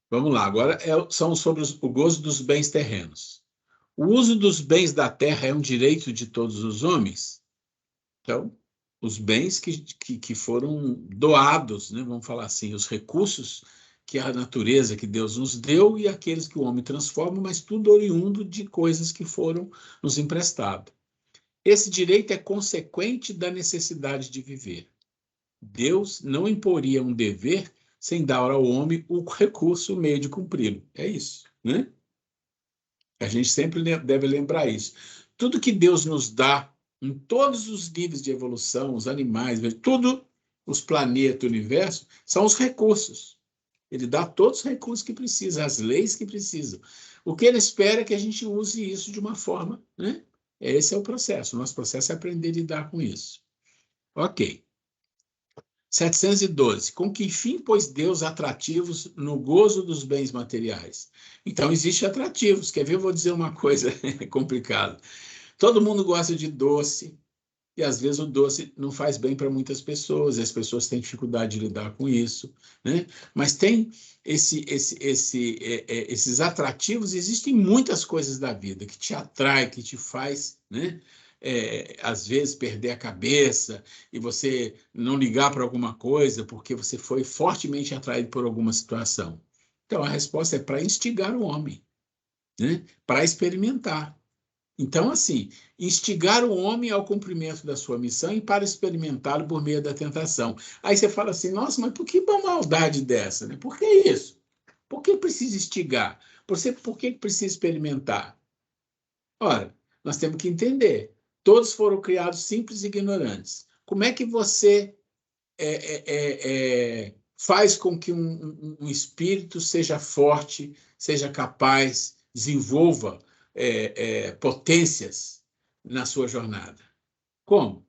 Vamos lá, agora são sobre o gozo dos bens terrenos. O uso dos bens da terra é um direito de todos os homens? Então, os bens que foram doados, né? Vamos falar assim, os recursos que a natureza, que Deus nos deu e aqueles que o homem transforma, mas tudo oriundo de coisas que foram nos emprestadas. Esse direito é consequente da necessidade de viver. Deus não imporia um dever sem dar ao homem o recurso, o meio de cumpri-lo. É isso, né? A gente sempre deve lembrar isso. Tudo que Deus nos dá, em todos os níveis de evolução, os animais, tudo, os planetas, o universo, são os recursos. Ele dá todos os recursos que precisa, as leis que precisam. O que ele espera é que a gente use isso de uma forma, né? Esse é o processo. O nosso processo é aprender a lidar com isso. Ok. 712. Com que fim pôs Deus atrativos no gozo dos bens materiais? Então, existem atrativos. Quer ver? Eu vou dizer uma coisa complicada. Todo mundo gosta de doce, e às vezes o doce não faz bem para muitas pessoas, e as pessoas têm dificuldade de lidar com isso, né? Mas tem esses atrativos, existem muitas coisas da vida que te atrai, que te faz, né? Às vezes perder a cabeça e você não ligar para alguma coisa porque você foi fortemente atraído por alguma situação. Então, a resposta é para instigar o homem, né? Para experimentar. Então, assim, instigar o homem ao cumprimento da sua missão e para experimentá-lo por meio da tentação. Aí você fala assim, nossa, mas por que uma maldade dessa, né? Por que isso? Por que precisa instigar? Por que precisa experimentar? Ora, nós temos que entender. Todos foram criados simples e ignorantes. Como é que você faz com que um espírito seja forte, seja capaz, desenvolva potências na sua jornada? Como?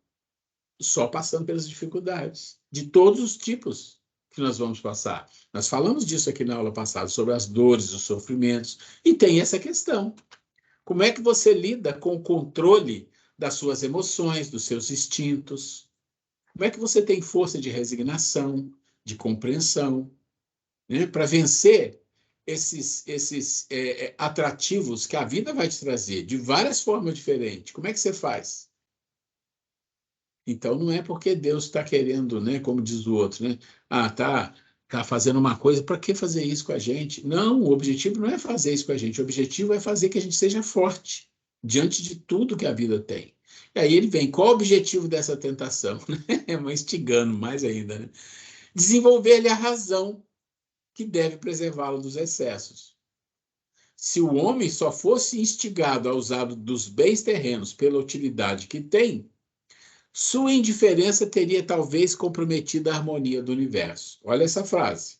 Só passando pelas dificuldades, de todos os tipos que nós vamos passar. Nós falamos disso aqui na aula passada, sobre as dores, os sofrimentos, e tem essa questão. Como é que você lida com o controle das suas emoções, dos seus instintos? Como é que você tem força de resignação, de compreensão, né, para vencer esses atrativos que a vida vai te trazer, de várias formas diferentes? Como é que você faz? Então, não é porque Deus está querendo, né, como diz o outro, né? Tá fazendo uma coisa, para que fazer isso com a gente? Não, o objetivo não é fazer isso com a gente, o objetivo é fazer que a gente seja forte diante de tudo que a vida tem. E aí ele vem, qual o objetivo dessa tentação? Instigando mais ainda, né? Desenvolver-lhe a razão que deve preservá-lo dos excessos. Se o homem só fosse instigado a usar dos bens terrenos pela utilidade que tem, sua indiferença teria talvez comprometido a harmonia do universo. Olha essa frase.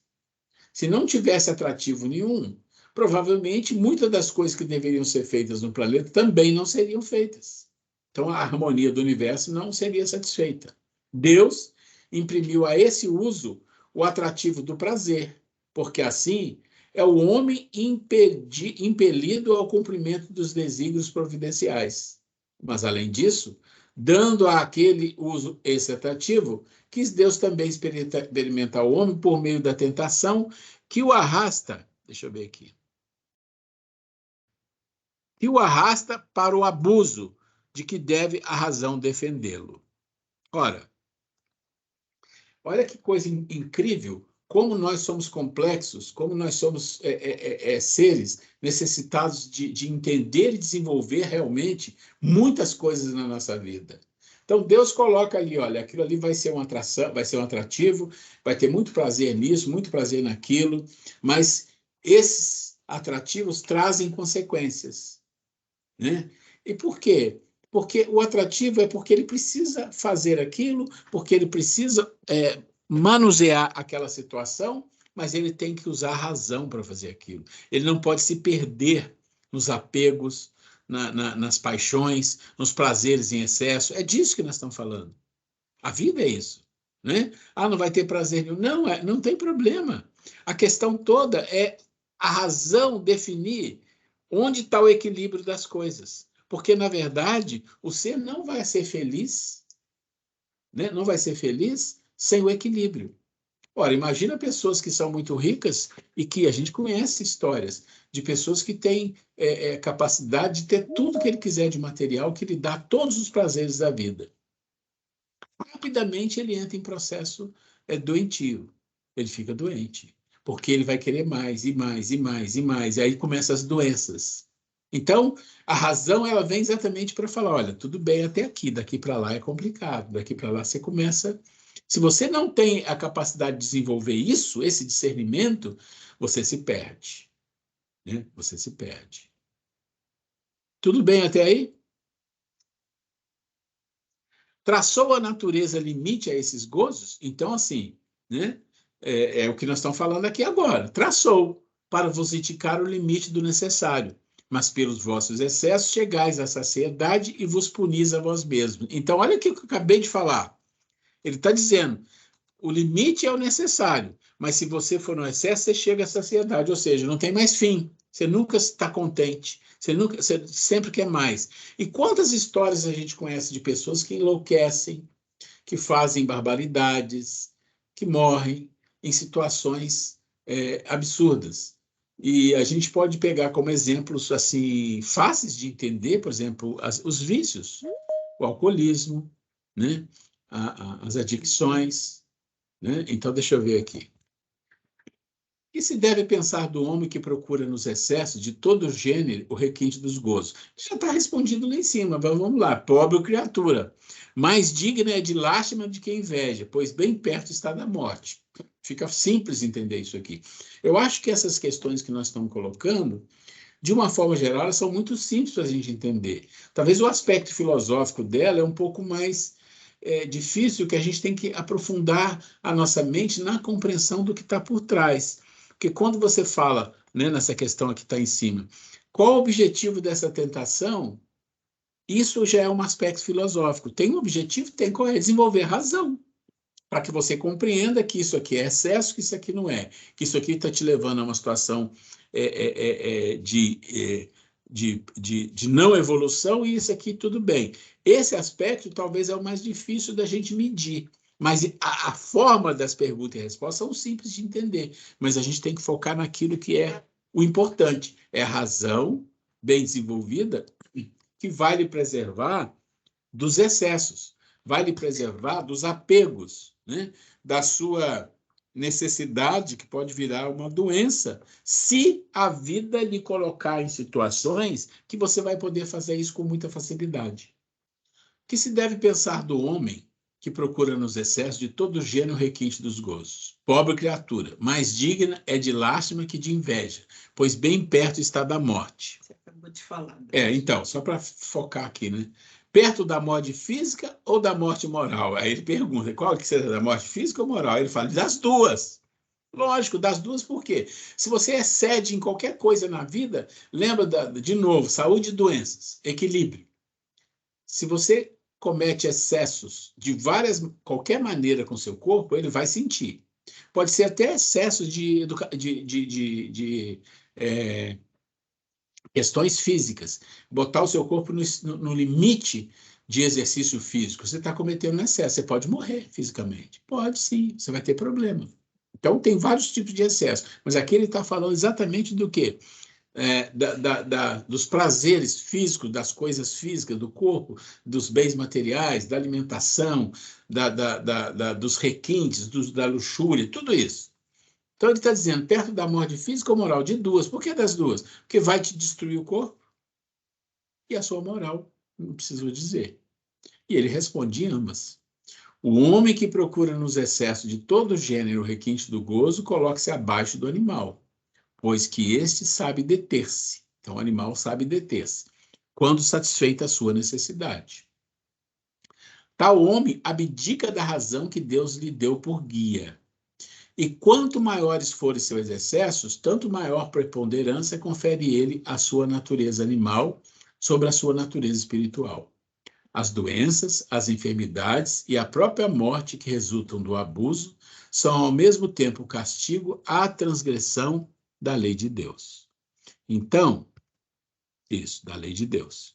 Se não tivesse atrativo nenhum, provavelmente muitas das coisas que deveriam ser feitas no planeta também não seriam feitas. Então, a harmonia do universo não seria satisfeita. Deus imprimiu a esse uso o atrativo do prazer, porque assim é o homem impelido ao cumprimento dos desígnios providenciais. Mas, além disso, dando àquele uso esse atrativo, quis Deus também experimentar o homem por meio da tentação que o arrasta, deixa eu ver aqui, que o arrasta para o abuso de que deve a razão defendê-lo. Ora, olha que coisa incrível, como nós somos complexos, como nós somos seres necessitados de entender e desenvolver realmente muitas coisas na nossa vida. Então, Deus coloca ali, olha, aquilo ali vai ser uma atração, vai ser um atrativo, vai ter muito prazer nisso, muito prazer naquilo, mas esses atrativos trazem consequências, né? E por quê? Porque o atrativo é porque ele precisa fazer aquilo, porque ele precisa manusear aquela situação, mas ele tem que usar a razão para fazer aquilo. Ele não pode se perder nos apegos, nas paixões, nos prazeres em excesso. É disso que nós estamos falando. A vida é isso, né? Ah, não vai ter prazer nenhum. Não, não tem problema. A questão toda é a razão definir onde está o equilíbrio das coisas. Porque, na verdade, o ser não vai ser feliz, né? Não vai ser feliz sem o equilíbrio. Ora, imagina pessoas que são muito ricas e que a gente conhece histórias de pessoas que têm capacidade de ter tudo que ele quiser de material, que lhe dá todos os prazeres da vida. Rapidamente ele entra em processo doentio. Ele fica doente, porque ele vai querer mais, e mais, e mais, e mais. E aí começam as doenças. Então, a razão ela vem exatamente para falar, olha, tudo bem até aqui, daqui para lá é complicado, daqui para lá você começa... Se você não tem a capacidade de desenvolver isso, esse discernimento, você se perde, né? Você se perde. Tudo bem até aí? Traçou a natureza limite a esses gozos? Então, assim, né? É o que nós estamos falando aqui agora. Traçou para vos indicar o limite do necessário, mas pelos vossos excessos chegais à saciedade e vos punis a vós mesmos. Então, olha o que eu acabei de falar. Ele está dizendo, o limite é o necessário, mas se você for no excesso, você chega à saciedade, ou seja, não tem mais fim. Você nunca está contente, você sempre quer mais. E quantas histórias a gente conhece de pessoas que enlouquecem, que fazem barbaridades, que morrem em situações absurdas. E a gente pode pegar como exemplos assim fáceis de entender, por exemplo, os vícios, o alcoolismo, né? As adicções, né? Então, deixa eu ver aqui. O que se deve pensar do homem que procura nos excessos de todo gênero o requinte dos gozos? Já está respondido lá em cima, vamos lá. Pobre criatura, mais digna é de lástima de quem inveja, pois bem perto está da morte. Fica simples entender isso aqui. Eu acho que essas questões que nós estamos colocando, de uma forma geral, elas são muito simples para a gente entender. Talvez o aspecto filosófico dela é um pouco mais difícil, que a gente tem que aprofundar a nossa mente na compreensão do que está por trás. Porque quando você fala, né, nessa questão aqui está em cima, qual o objetivo dessa tentação? Isso já é um aspecto filosófico. Tem um objetivo? Tem, qual é? Desenvolver razão, para que você compreenda que isso aqui é excesso, que isso aqui não é, que isso aqui está te levando a uma situação de não evolução, e isso aqui tudo bem. Esse aspecto talvez é o mais difícil da gente medir, mas a forma das perguntas e respostas são simples de entender, mas a gente tem que focar naquilo que é o importante, é a razão bem desenvolvida que vai lhe preservar dos excessos, vai lhe preservar dos apegos, né? Da sua necessidade, que pode virar uma doença, se a vida lhe colocar em situações que você vai poder fazer isso com muita facilidade. O que se deve pensar do homem que procura nos excessos de todo gênero requinte dos gozos? Pobre criatura, mais digna é de lástima que de inveja, pois bem perto está da morte. Você acabou de falar. Então, só para focar aqui, né? Perto da morte física ou da morte moral? Aí ele pergunta, qual que será, da morte física ou moral? Aí ele fala, das duas. Lógico, das duas, por quê? Se você excede em qualquer coisa na vida, lembra, de novo, saúde e doenças, equilíbrio. Se você comete excessos de qualquer maneira com seu corpo, ele vai sentir. Pode ser até excessos de questões físicas. Botar o seu corpo no limite de exercício físico, você está cometendo excesso. Você pode morrer fisicamente. Pode sim, você vai ter problema. Então, tem vários tipos de excesso. Mas aqui ele está falando exatamente do quê? Dos prazeres físicos, das coisas físicas do corpo, dos bens materiais, da alimentação, dos requintes, da luxúria, tudo isso. Então ele está dizendo, perto da morte física ou moral? De duas. Por que das duas? Porque vai te destruir o corpo e a sua moral, não preciso dizer. E ele responde em ambas. O homem que procura nos excessos de todo gênero o requinte do gozo, coloque-se abaixo do animal, pois que este sabe deter-se. Então, o animal sabe deter-se, quando satisfeita a sua necessidade. Tal homem abdica da razão que Deus lhe deu por guia. E quanto maiores forem seus excessos, tanto maior preponderância confere ele à sua natureza animal sobre a sua natureza espiritual. As doenças, as enfermidades e a própria morte que resultam do abuso são ao mesmo tempo o castigo à transgressão da lei de Deus. Então, isso, da lei de Deus.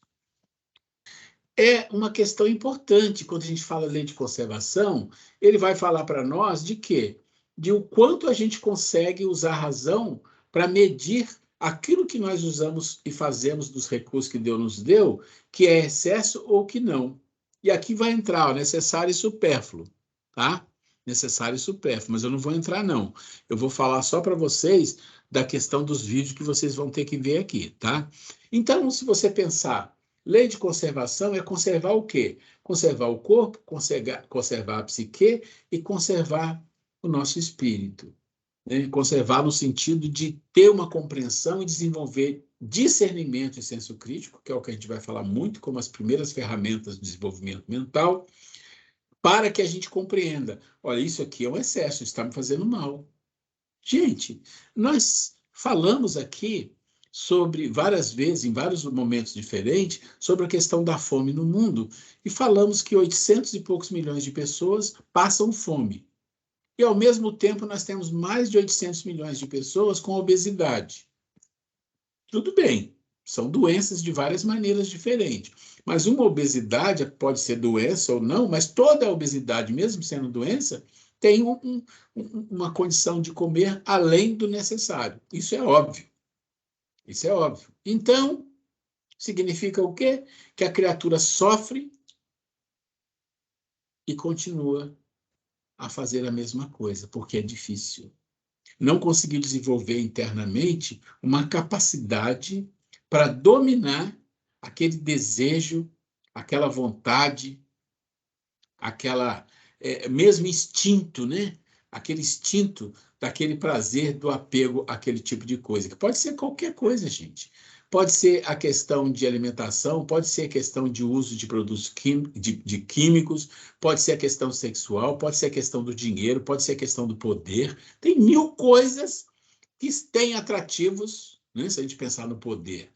É uma questão importante, quando a gente fala lei de conservação, ele vai falar para nós de quê? De o quanto a gente consegue usar a razão para medir aquilo que nós usamos e fazemos dos recursos que Deus nos deu, que é excesso ou que não. E aqui vai entrar o necessário e supérfluo, tá? Necessário e supérfluo, mas eu não vou entrar, não. Eu vou falar só para vocês da questão dos vídeos que vocês vão ter que ver aqui, tá? Então, se você pensar, lei de conservação é conservar o quê? Conservar o corpo, conservar a psique e conservar o nosso espírito. Conservar no sentido de ter uma compreensão e desenvolver discernimento e senso crítico, que é o que a gente vai falar muito como as primeiras ferramentas de desenvolvimento mental, para que a gente compreenda, olha, isso aqui é um excesso, está me fazendo mal. Gente, nós falamos aqui sobre, várias vezes, em vários momentos diferentes, sobre a questão da fome no mundo, e falamos que 800 e poucos milhões de pessoas passam fome. E, ao mesmo tempo, nós temos mais de 800 milhões de pessoas com obesidade. Tudo bem, são doenças de várias maneiras diferentes. Mas uma obesidade pode ser doença ou não, mas toda a obesidade, mesmo sendo doença, tem uma condição de comer além do necessário. Isso é óbvio. Isso é óbvio. Então, significa o quê? Que a criatura sofre e continua a fazer a mesma coisa, porque é difícil. Não conseguiu desenvolver internamente uma capacidade para dominar aquele desejo, aquela vontade, aquela mesmo instinto, né? Aquele instinto daquele prazer do apego àquele tipo de coisa, que pode ser qualquer coisa, gente. Pode ser a questão de alimentação, pode ser a questão de uso de produtos de químicos, pode ser a questão sexual, pode ser a questão do dinheiro, pode ser a questão do poder. Tem mil coisas que têm atrativos, né? Se a gente pensar no poder.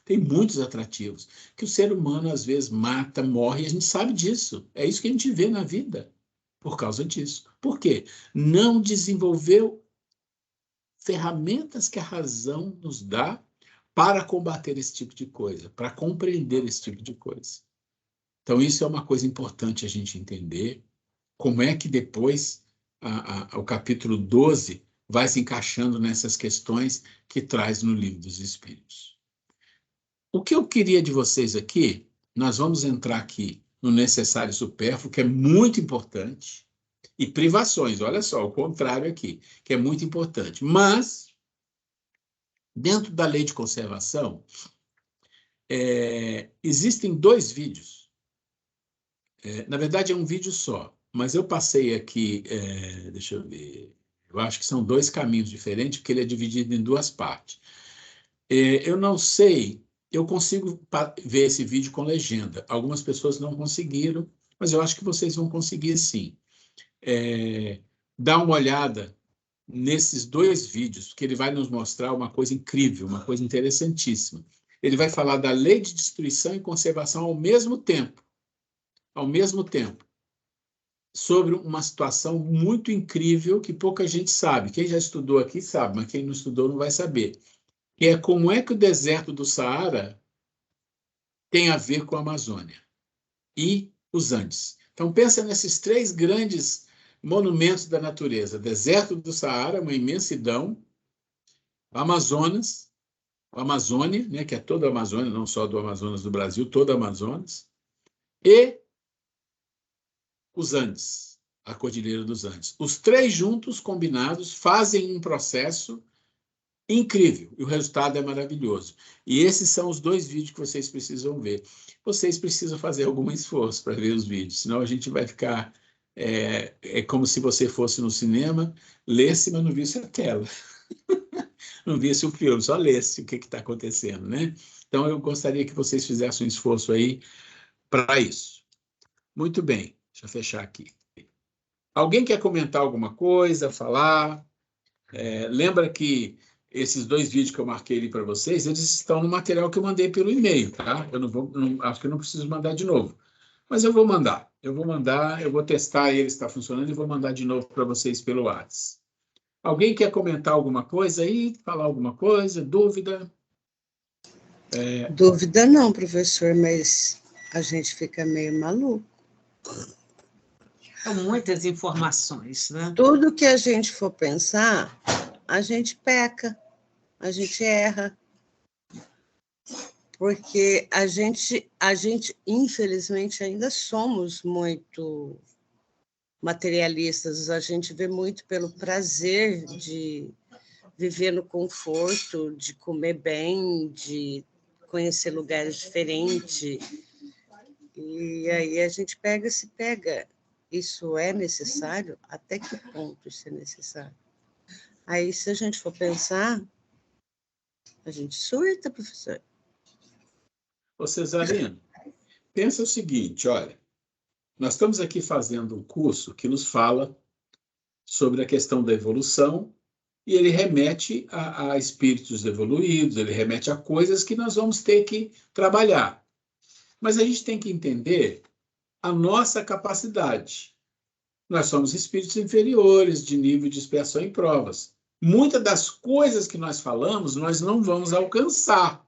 Tem muitos atrativos, que o ser humano às vezes mata, morre, e a gente sabe disso. É isso que a gente vê na vida, por causa disso. Por quê? Não desenvolveu ferramentas que a razão nos dá para combater esse tipo de coisa, para compreender esse tipo de coisa. Então, isso é uma coisa importante a gente entender, como é que depois o capítulo 12 vai se encaixando nessas questões que traz no Livro dos Espíritos. O que eu queria de vocês aqui, nós vamos entrar aqui no necessário e supérfluo, que é muito importante, e privações, olha só, o contrário aqui, que é muito importante. Mas, dentro da lei de conservação, existem 2 vídeos. Na verdade, é um vídeo só, mas eu passei aqui, deixa eu ver, eu acho que são 2 caminhos diferentes, porque ele é dividido em 2 partes. Eu não sei, eu consigo ver esse vídeo com legenda. Algumas pessoas não conseguiram, mas eu acho que vocês vão conseguir sim. Dá uma olhada nesses 2 vídeos, porque ele vai nos mostrar uma coisa incrível, uma coisa interessantíssima. Ele vai falar da lei de destruição e conservação ao mesmo tempo, sobre uma situação muito incrível que pouca gente sabe. Quem já estudou aqui sabe, mas quem não estudou não vai saber. Que é como é que o deserto do Saara tem a ver com a Amazônia e os Andes. Então, pensa nesses 3 grandes monumentos da natureza. Deserto do Saara, uma imensidão, Amazonas, a Amazônia, né, que é toda a Amazônia, não só do Amazonas do Brasil, toda a Amazonas, e os Andes, a Cordilheira dos Andes. Os 3 juntos, combinados, fazem um processo incrível, e o resultado é maravilhoso. E esses são os 2 vídeos que vocês precisam ver. Vocês precisam fazer algum esforço para ver os vídeos, senão a gente vai ficar... É como se você fosse no cinema, lesse, mas não visse a tela. Não visse o filme, só lesse o que está acontecendo, né? Então, eu gostaria que vocês fizessem um esforço aí para isso. Muito bem, deixa eu fechar aqui. Alguém quer comentar alguma coisa, falar? Lembra que esses 2 vídeos que eu marquei ali para vocês, eles estão no material que eu mandei pelo e-mail, tá? Eu acho que eu não preciso mandar de novo. Mas eu vou mandar, eu vou testar ele se está funcionando e vou mandar de novo para vocês pelo WhatsApp. Alguém quer comentar alguma coisa aí, falar alguma coisa, dúvida? Dúvida não, professor, mas a gente fica meio maluco. São muitas informações, né? Tudo que a gente for pensar, a gente peca, a gente erra. Porque a gente, infelizmente, ainda somos muito materialistas, a gente vê muito pelo prazer de viver no conforto, de comer bem, de conhecer lugares diferentes. E aí a gente se pega. Isso é necessário? Até que ponto isso é necessário? Aí, se a gente for pensar, a gente surta, professor. Ô, Cesarino, pensa o seguinte, olha, nós estamos aqui fazendo um curso que nos fala sobre a questão da evolução e ele remete a espíritos evoluídos, ele remete a coisas que nós vamos ter que trabalhar. Mas a gente tem que entender a nossa capacidade. Nós somos espíritos inferiores, de nível de expiação e provas. Muitas das coisas que nós falamos, nós não vamos alcançar.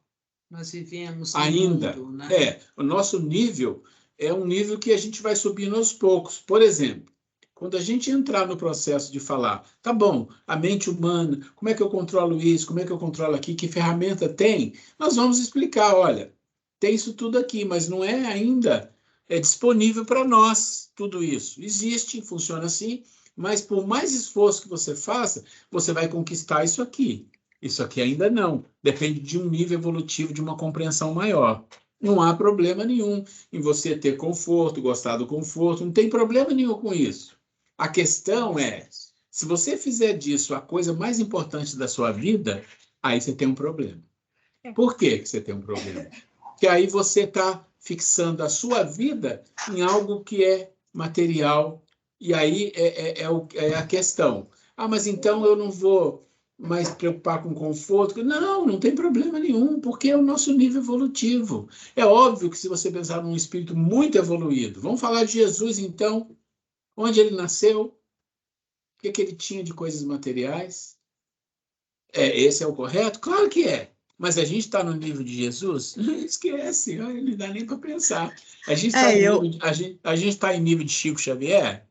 Nós vivemos ainda. No mundo, né? O nosso nível é um nível que a gente vai subindo aos poucos. Por exemplo, quando a gente entrar no processo de falar, tá bom, a mente humana, como é que eu controlo isso, como é que eu controlo aqui, que ferramenta tem, nós vamos explicar, olha, tem isso tudo aqui, mas não é ainda disponível para nós, tudo isso. Existe, funciona assim, mas por mais esforço que você faça, você vai conquistar isso aqui. Isso aqui ainda não. Depende de um nível evolutivo, de uma compreensão maior. Não há problema nenhum em você ter conforto, gostar do conforto, não tem problema nenhum com isso. A questão é, se você fizer disso a coisa mais importante da sua vida, aí você tem um problema. Por que você tem um problema? Porque aí você está fixando a sua vida em algo que é material, e aí é a questão. Ah, mas então eu não vou mais preocupar com conforto? Não, não tem problema nenhum, porque é o nosso nível evolutivo. É óbvio que se você pensar num espírito muito evoluído, vamos falar de Jesus então, onde ele nasceu, o que ele tinha de coisas materiais? Esse é o correto? Claro que é. Mas a gente está no nível de Jesus? Esquece, não dá nem para pensar. A gente está em nível de Chico Xavier?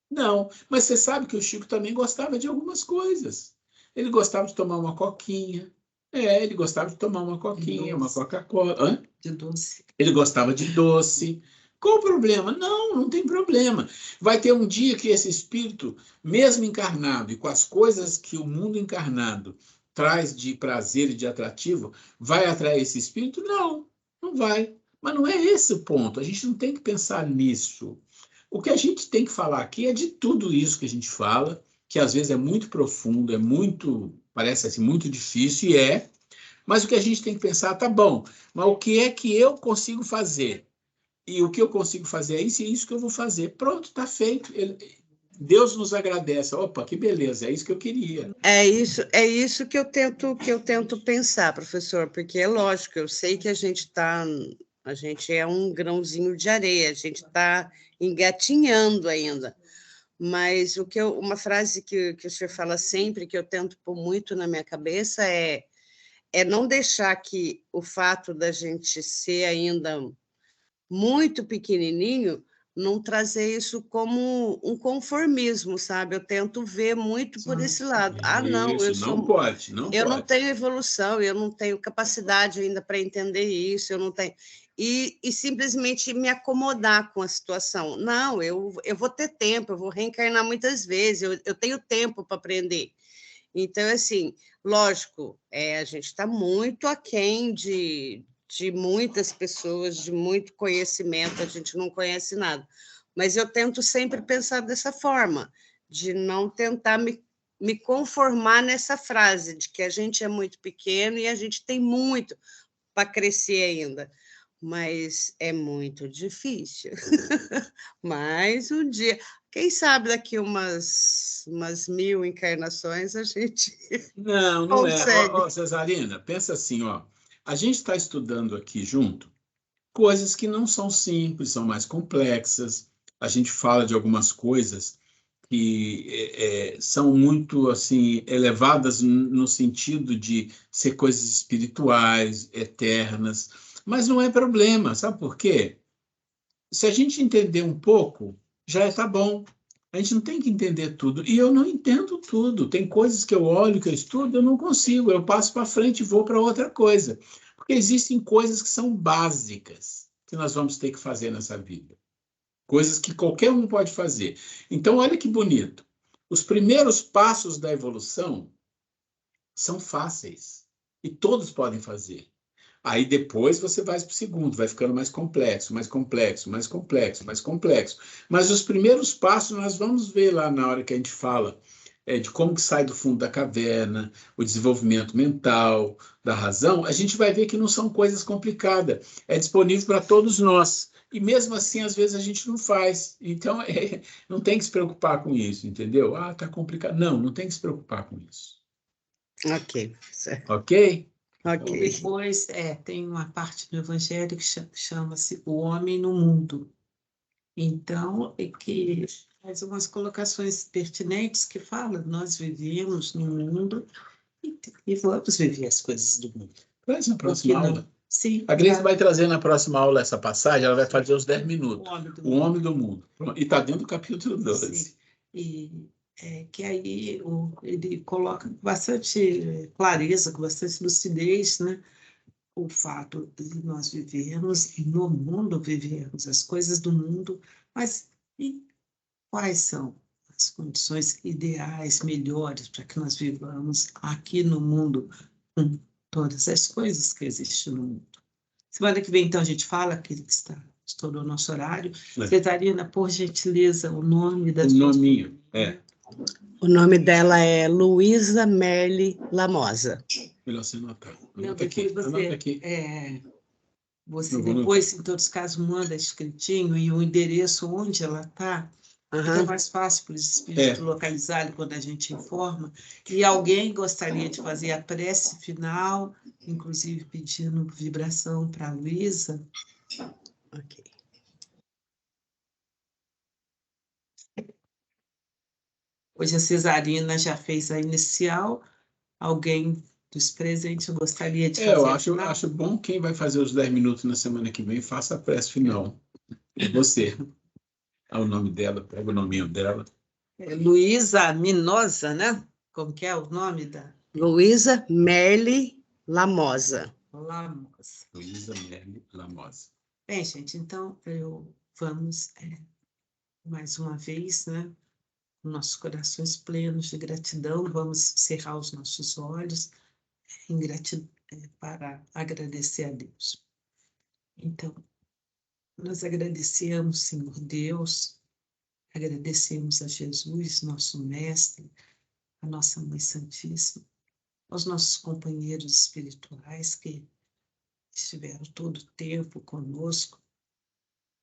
Não, mas você sabe que o Chico também gostava de algumas coisas. Ele gostava de tomar uma coquinha. Ele gostava de tomar uma coquinha, uma Coca-Cola. De doce. Ele gostava de doce. Qual o problema? Não, não tem problema. Vai ter um dia que esse espírito, mesmo encarnado, e com as coisas que o mundo encarnado traz de prazer e de atrativo, vai atrair esse espírito? Não, não vai. Mas não é esse o ponto. A gente não tem que pensar nisso. O que a gente tem que falar aqui é de tudo isso que a gente fala, que às vezes é muito profundo, parece assim, muito difícil, e mas o que a gente tem que pensar, tá bom, mas o que é que eu consigo fazer? E o que eu consigo fazer é isso que eu vou fazer. Pronto, está feito. Deus nos agradece. Opa, que beleza, é isso que eu queria. É isso que eu tento pensar, professor, porque é lógico, eu sei que a gente é um grãozinho de areia, a gente está engatinhando ainda. Mas uma frase que o senhor fala sempre, que eu tento pôr muito na minha cabeça, é não deixar que o fato da gente ser ainda muito pequenininho não trazer isso como um conformismo, sabe? Eu tento ver muito por esse lado. Não, eu não tenho evolução, eu não tenho capacidade ainda para entender isso, eu não tenho... E simplesmente me acomodar com a situação. Não, eu vou ter tempo, eu vou reencarnar muitas vezes, eu tenho tempo para aprender. Então, assim, lógico, a gente está muito aquém de muitas pessoas, de muito conhecimento, a gente não conhece nada. Mas eu tento sempre pensar dessa forma, de não tentar me conformar nessa frase, de que a gente é muito pequeno e a gente tem muito para crescer ainda. Mas é muito difícil. Mas um dia, quem sabe daqui umas 1000 encarnações a gente Não consegue. é. Cesarina, pensa assim, ó. A gente está estudando aqui junto coisas que não são simples, são mais complexas. A gente fala de algumas coisas que são muito assim elevadas no sentido de ser coisas espirituais, eternas, mas não é problema, sabe por quê? Se a gente entender um pouco, já está bom. A gente não tem que entender tudo. E eu não entendo tudo. Tem coisas que eu olho, que eu estudo, eu não consigo. Eu passo para frente e vou para outra coisa. Porque existem coisas que são básicas que nós vamos ter que fazer nessa vida. Coisas que qualquer um pode fazer. Então, olha que bonito. Os primeiros passos da evolução são fáceis. E todos podem fazer. Aí depois você vai para o segundo, vai ficando mais complexo, mais complexo, mais complexo, mais complexo. Mas os primeiros passos nós vamos ver lá na hora que a gente fala de como que sai do fundo da caverna, o desenvolvimento mental, da razão, a gente vai ver que não são coisas complicadas. É disponível para todos nós. E mesmo assim, às vezes, a gente não faz. Então, não tem que se preocupar com isso, entendeu? Ah, tá complicado. Não, não tem que se preocupar com isso. Ok, certo. Ok? Ok. Depois, tem uma parte do Evangelho que chama-se O Homem no Mundo. Então, que faz umas colocações pertinentes que fala, nós vivemos no mundo e vamos viver as coisas do mundo. Traz na próxima aula. Sim. A Gleice vai trazer na próxima aula essa passagem, ela vai fazer os 10 minutos. O Homem do Mundo. E está dentro do capítulo 12. Sim. E que aí ele coloca com bastante clareza, com bastante lucidez, né? O fato de nós vivermos no mundo, vivermos as coisas do mundo, mas quais são as condições ideais, melhores, para que nós vivamos aqui no mundo com todas as coisas que existem no mundo. Semana que vem, então, a gente fala, aquele que estourou o nosso horário. Cetarina, por gentileza, o nome da sua... O nominho, O nome dela é Luísa Merle Lamosa. Melhor você anotar. Anota aqui. Você Eu depois, em todos os casos, manda escritinho e o endereço onde ela está. Fica mais fácil para os espíritos localizarem quando a gente informa. E alguém gostaria de fazer a prece final, inclusive pedindo vibração para a Luísa. Ok. Hoje a Cesarina já fez a inicial. Alguém dos presentes gostaria de fazer a final? Eu acho bom quem vai fazer os 10 minutos na semana que vem, faça a prece final. É você. O nome dela, pega o nominho dela. Luísa Minosa, né? Como que é o nome da? Luísa Merle Lamosa. Lamosa. Luísa Merle Lamosa. Bem, gente, então vamos mais uma vez, né? Com nossos corações plenos de gratidão, vamos cerrar os nossos olhos em gratidão, para agradecer a Deus. Então, nós agradecemos, Senhor Deus, agradecemos a Jesus, nosso Mestre, a nossa Mãe Santíssima, aos nossos companheiros espirituais que estiveram todo o tempo conosco.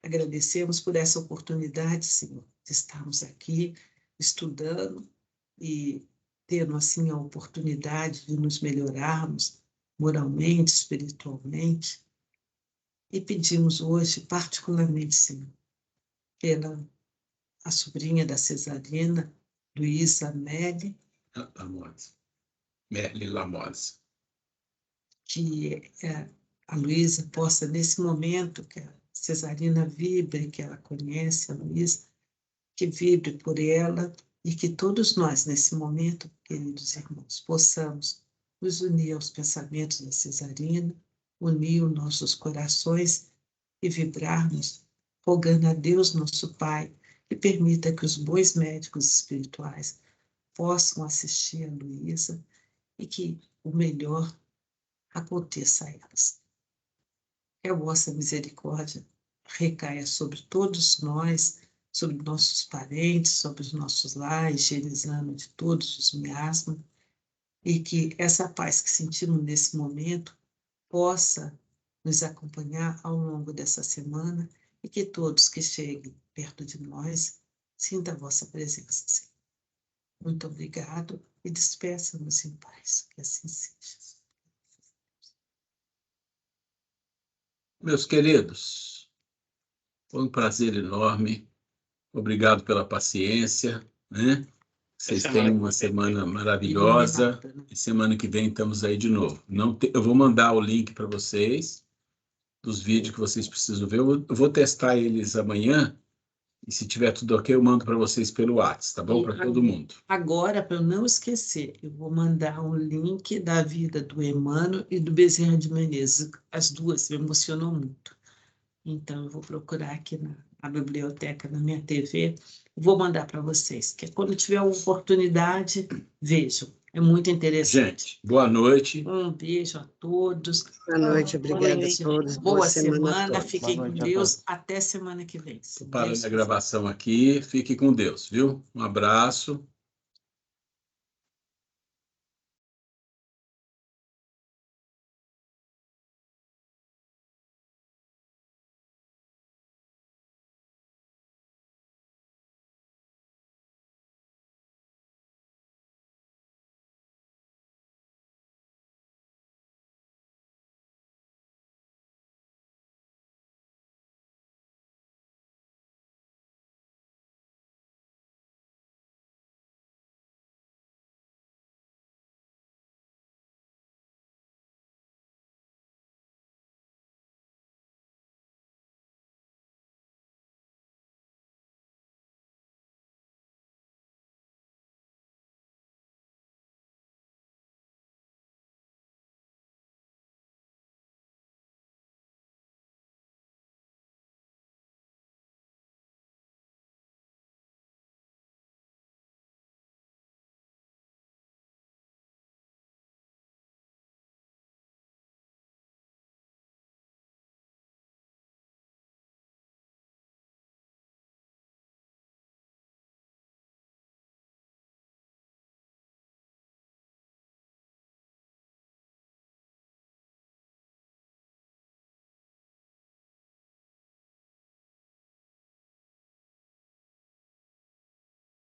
Agradecemos por essa oportunidade, Senhor, de estarmos aqui estudando e tendo, assim, a oportunidade de nos melhorarmos moralmente, espiritualmente. E pedimos hoje, particularmente, Senhor, pela a sobrinha da Cesarina, Luísa Merle Lamosa. Que a Luísa possa, nesse momento que a Cesarina vibre, que ela conhece a Luísa, que vibre por ela e que todos nós, nesse momento, queridos irmãos, possamos nos unir aos pensamentos da Cesarina, unir os nossos corações e vibrarmos, rogando a Deus, nosso Pai, que permita que os bons médicos espirituais possam assistir a Luísa e que o melhor aconteça a elas. Que a vossa misericórdia recaia sobre todos nós, sobre nossos parentes, sobre os nossos lares, higienizando de todos os miasmas, e que essa paz que sentimos nesse momento possa nos acompanhar ao longo dessa semana e que todos que cheguem perto de nós sintam a vossa presença, Senhor. Muito obrigado e despeça-nos em paz, que assim seja. Meus queridos, foi um prazer enorme. Obrigado pela paciência, né? Vocês tenham uma semana maravilhosa. E semana que vem estamos aí de novo. Eu vou mandar o link para vocês dos vídeos que vocês precisam ver. Eu vou testar eles amanhã. E se tiver tudo ok, eu mando para vocês pelo WhatsApp, tá bom? Para todo mundo. Agora, para eu não esquecer, eu vou mandar um link da vida do Emmanuel e do Bezerra de Menezes. As duas me emocionou muito. Então, eu vou procurar aqui na biblioteca, na minha TV. Vou mandar para vocês, que quando tiver a oportunidade, vejam. É muito interessante. Gente, boa noite. Um beijo a todos. Boa noite, obrigada a todos. Boa semana. A todos. Fiquem com Deus. Até semana que vem. Estou parando a gravação aqui. Fique com Deus, viu? Um abraço.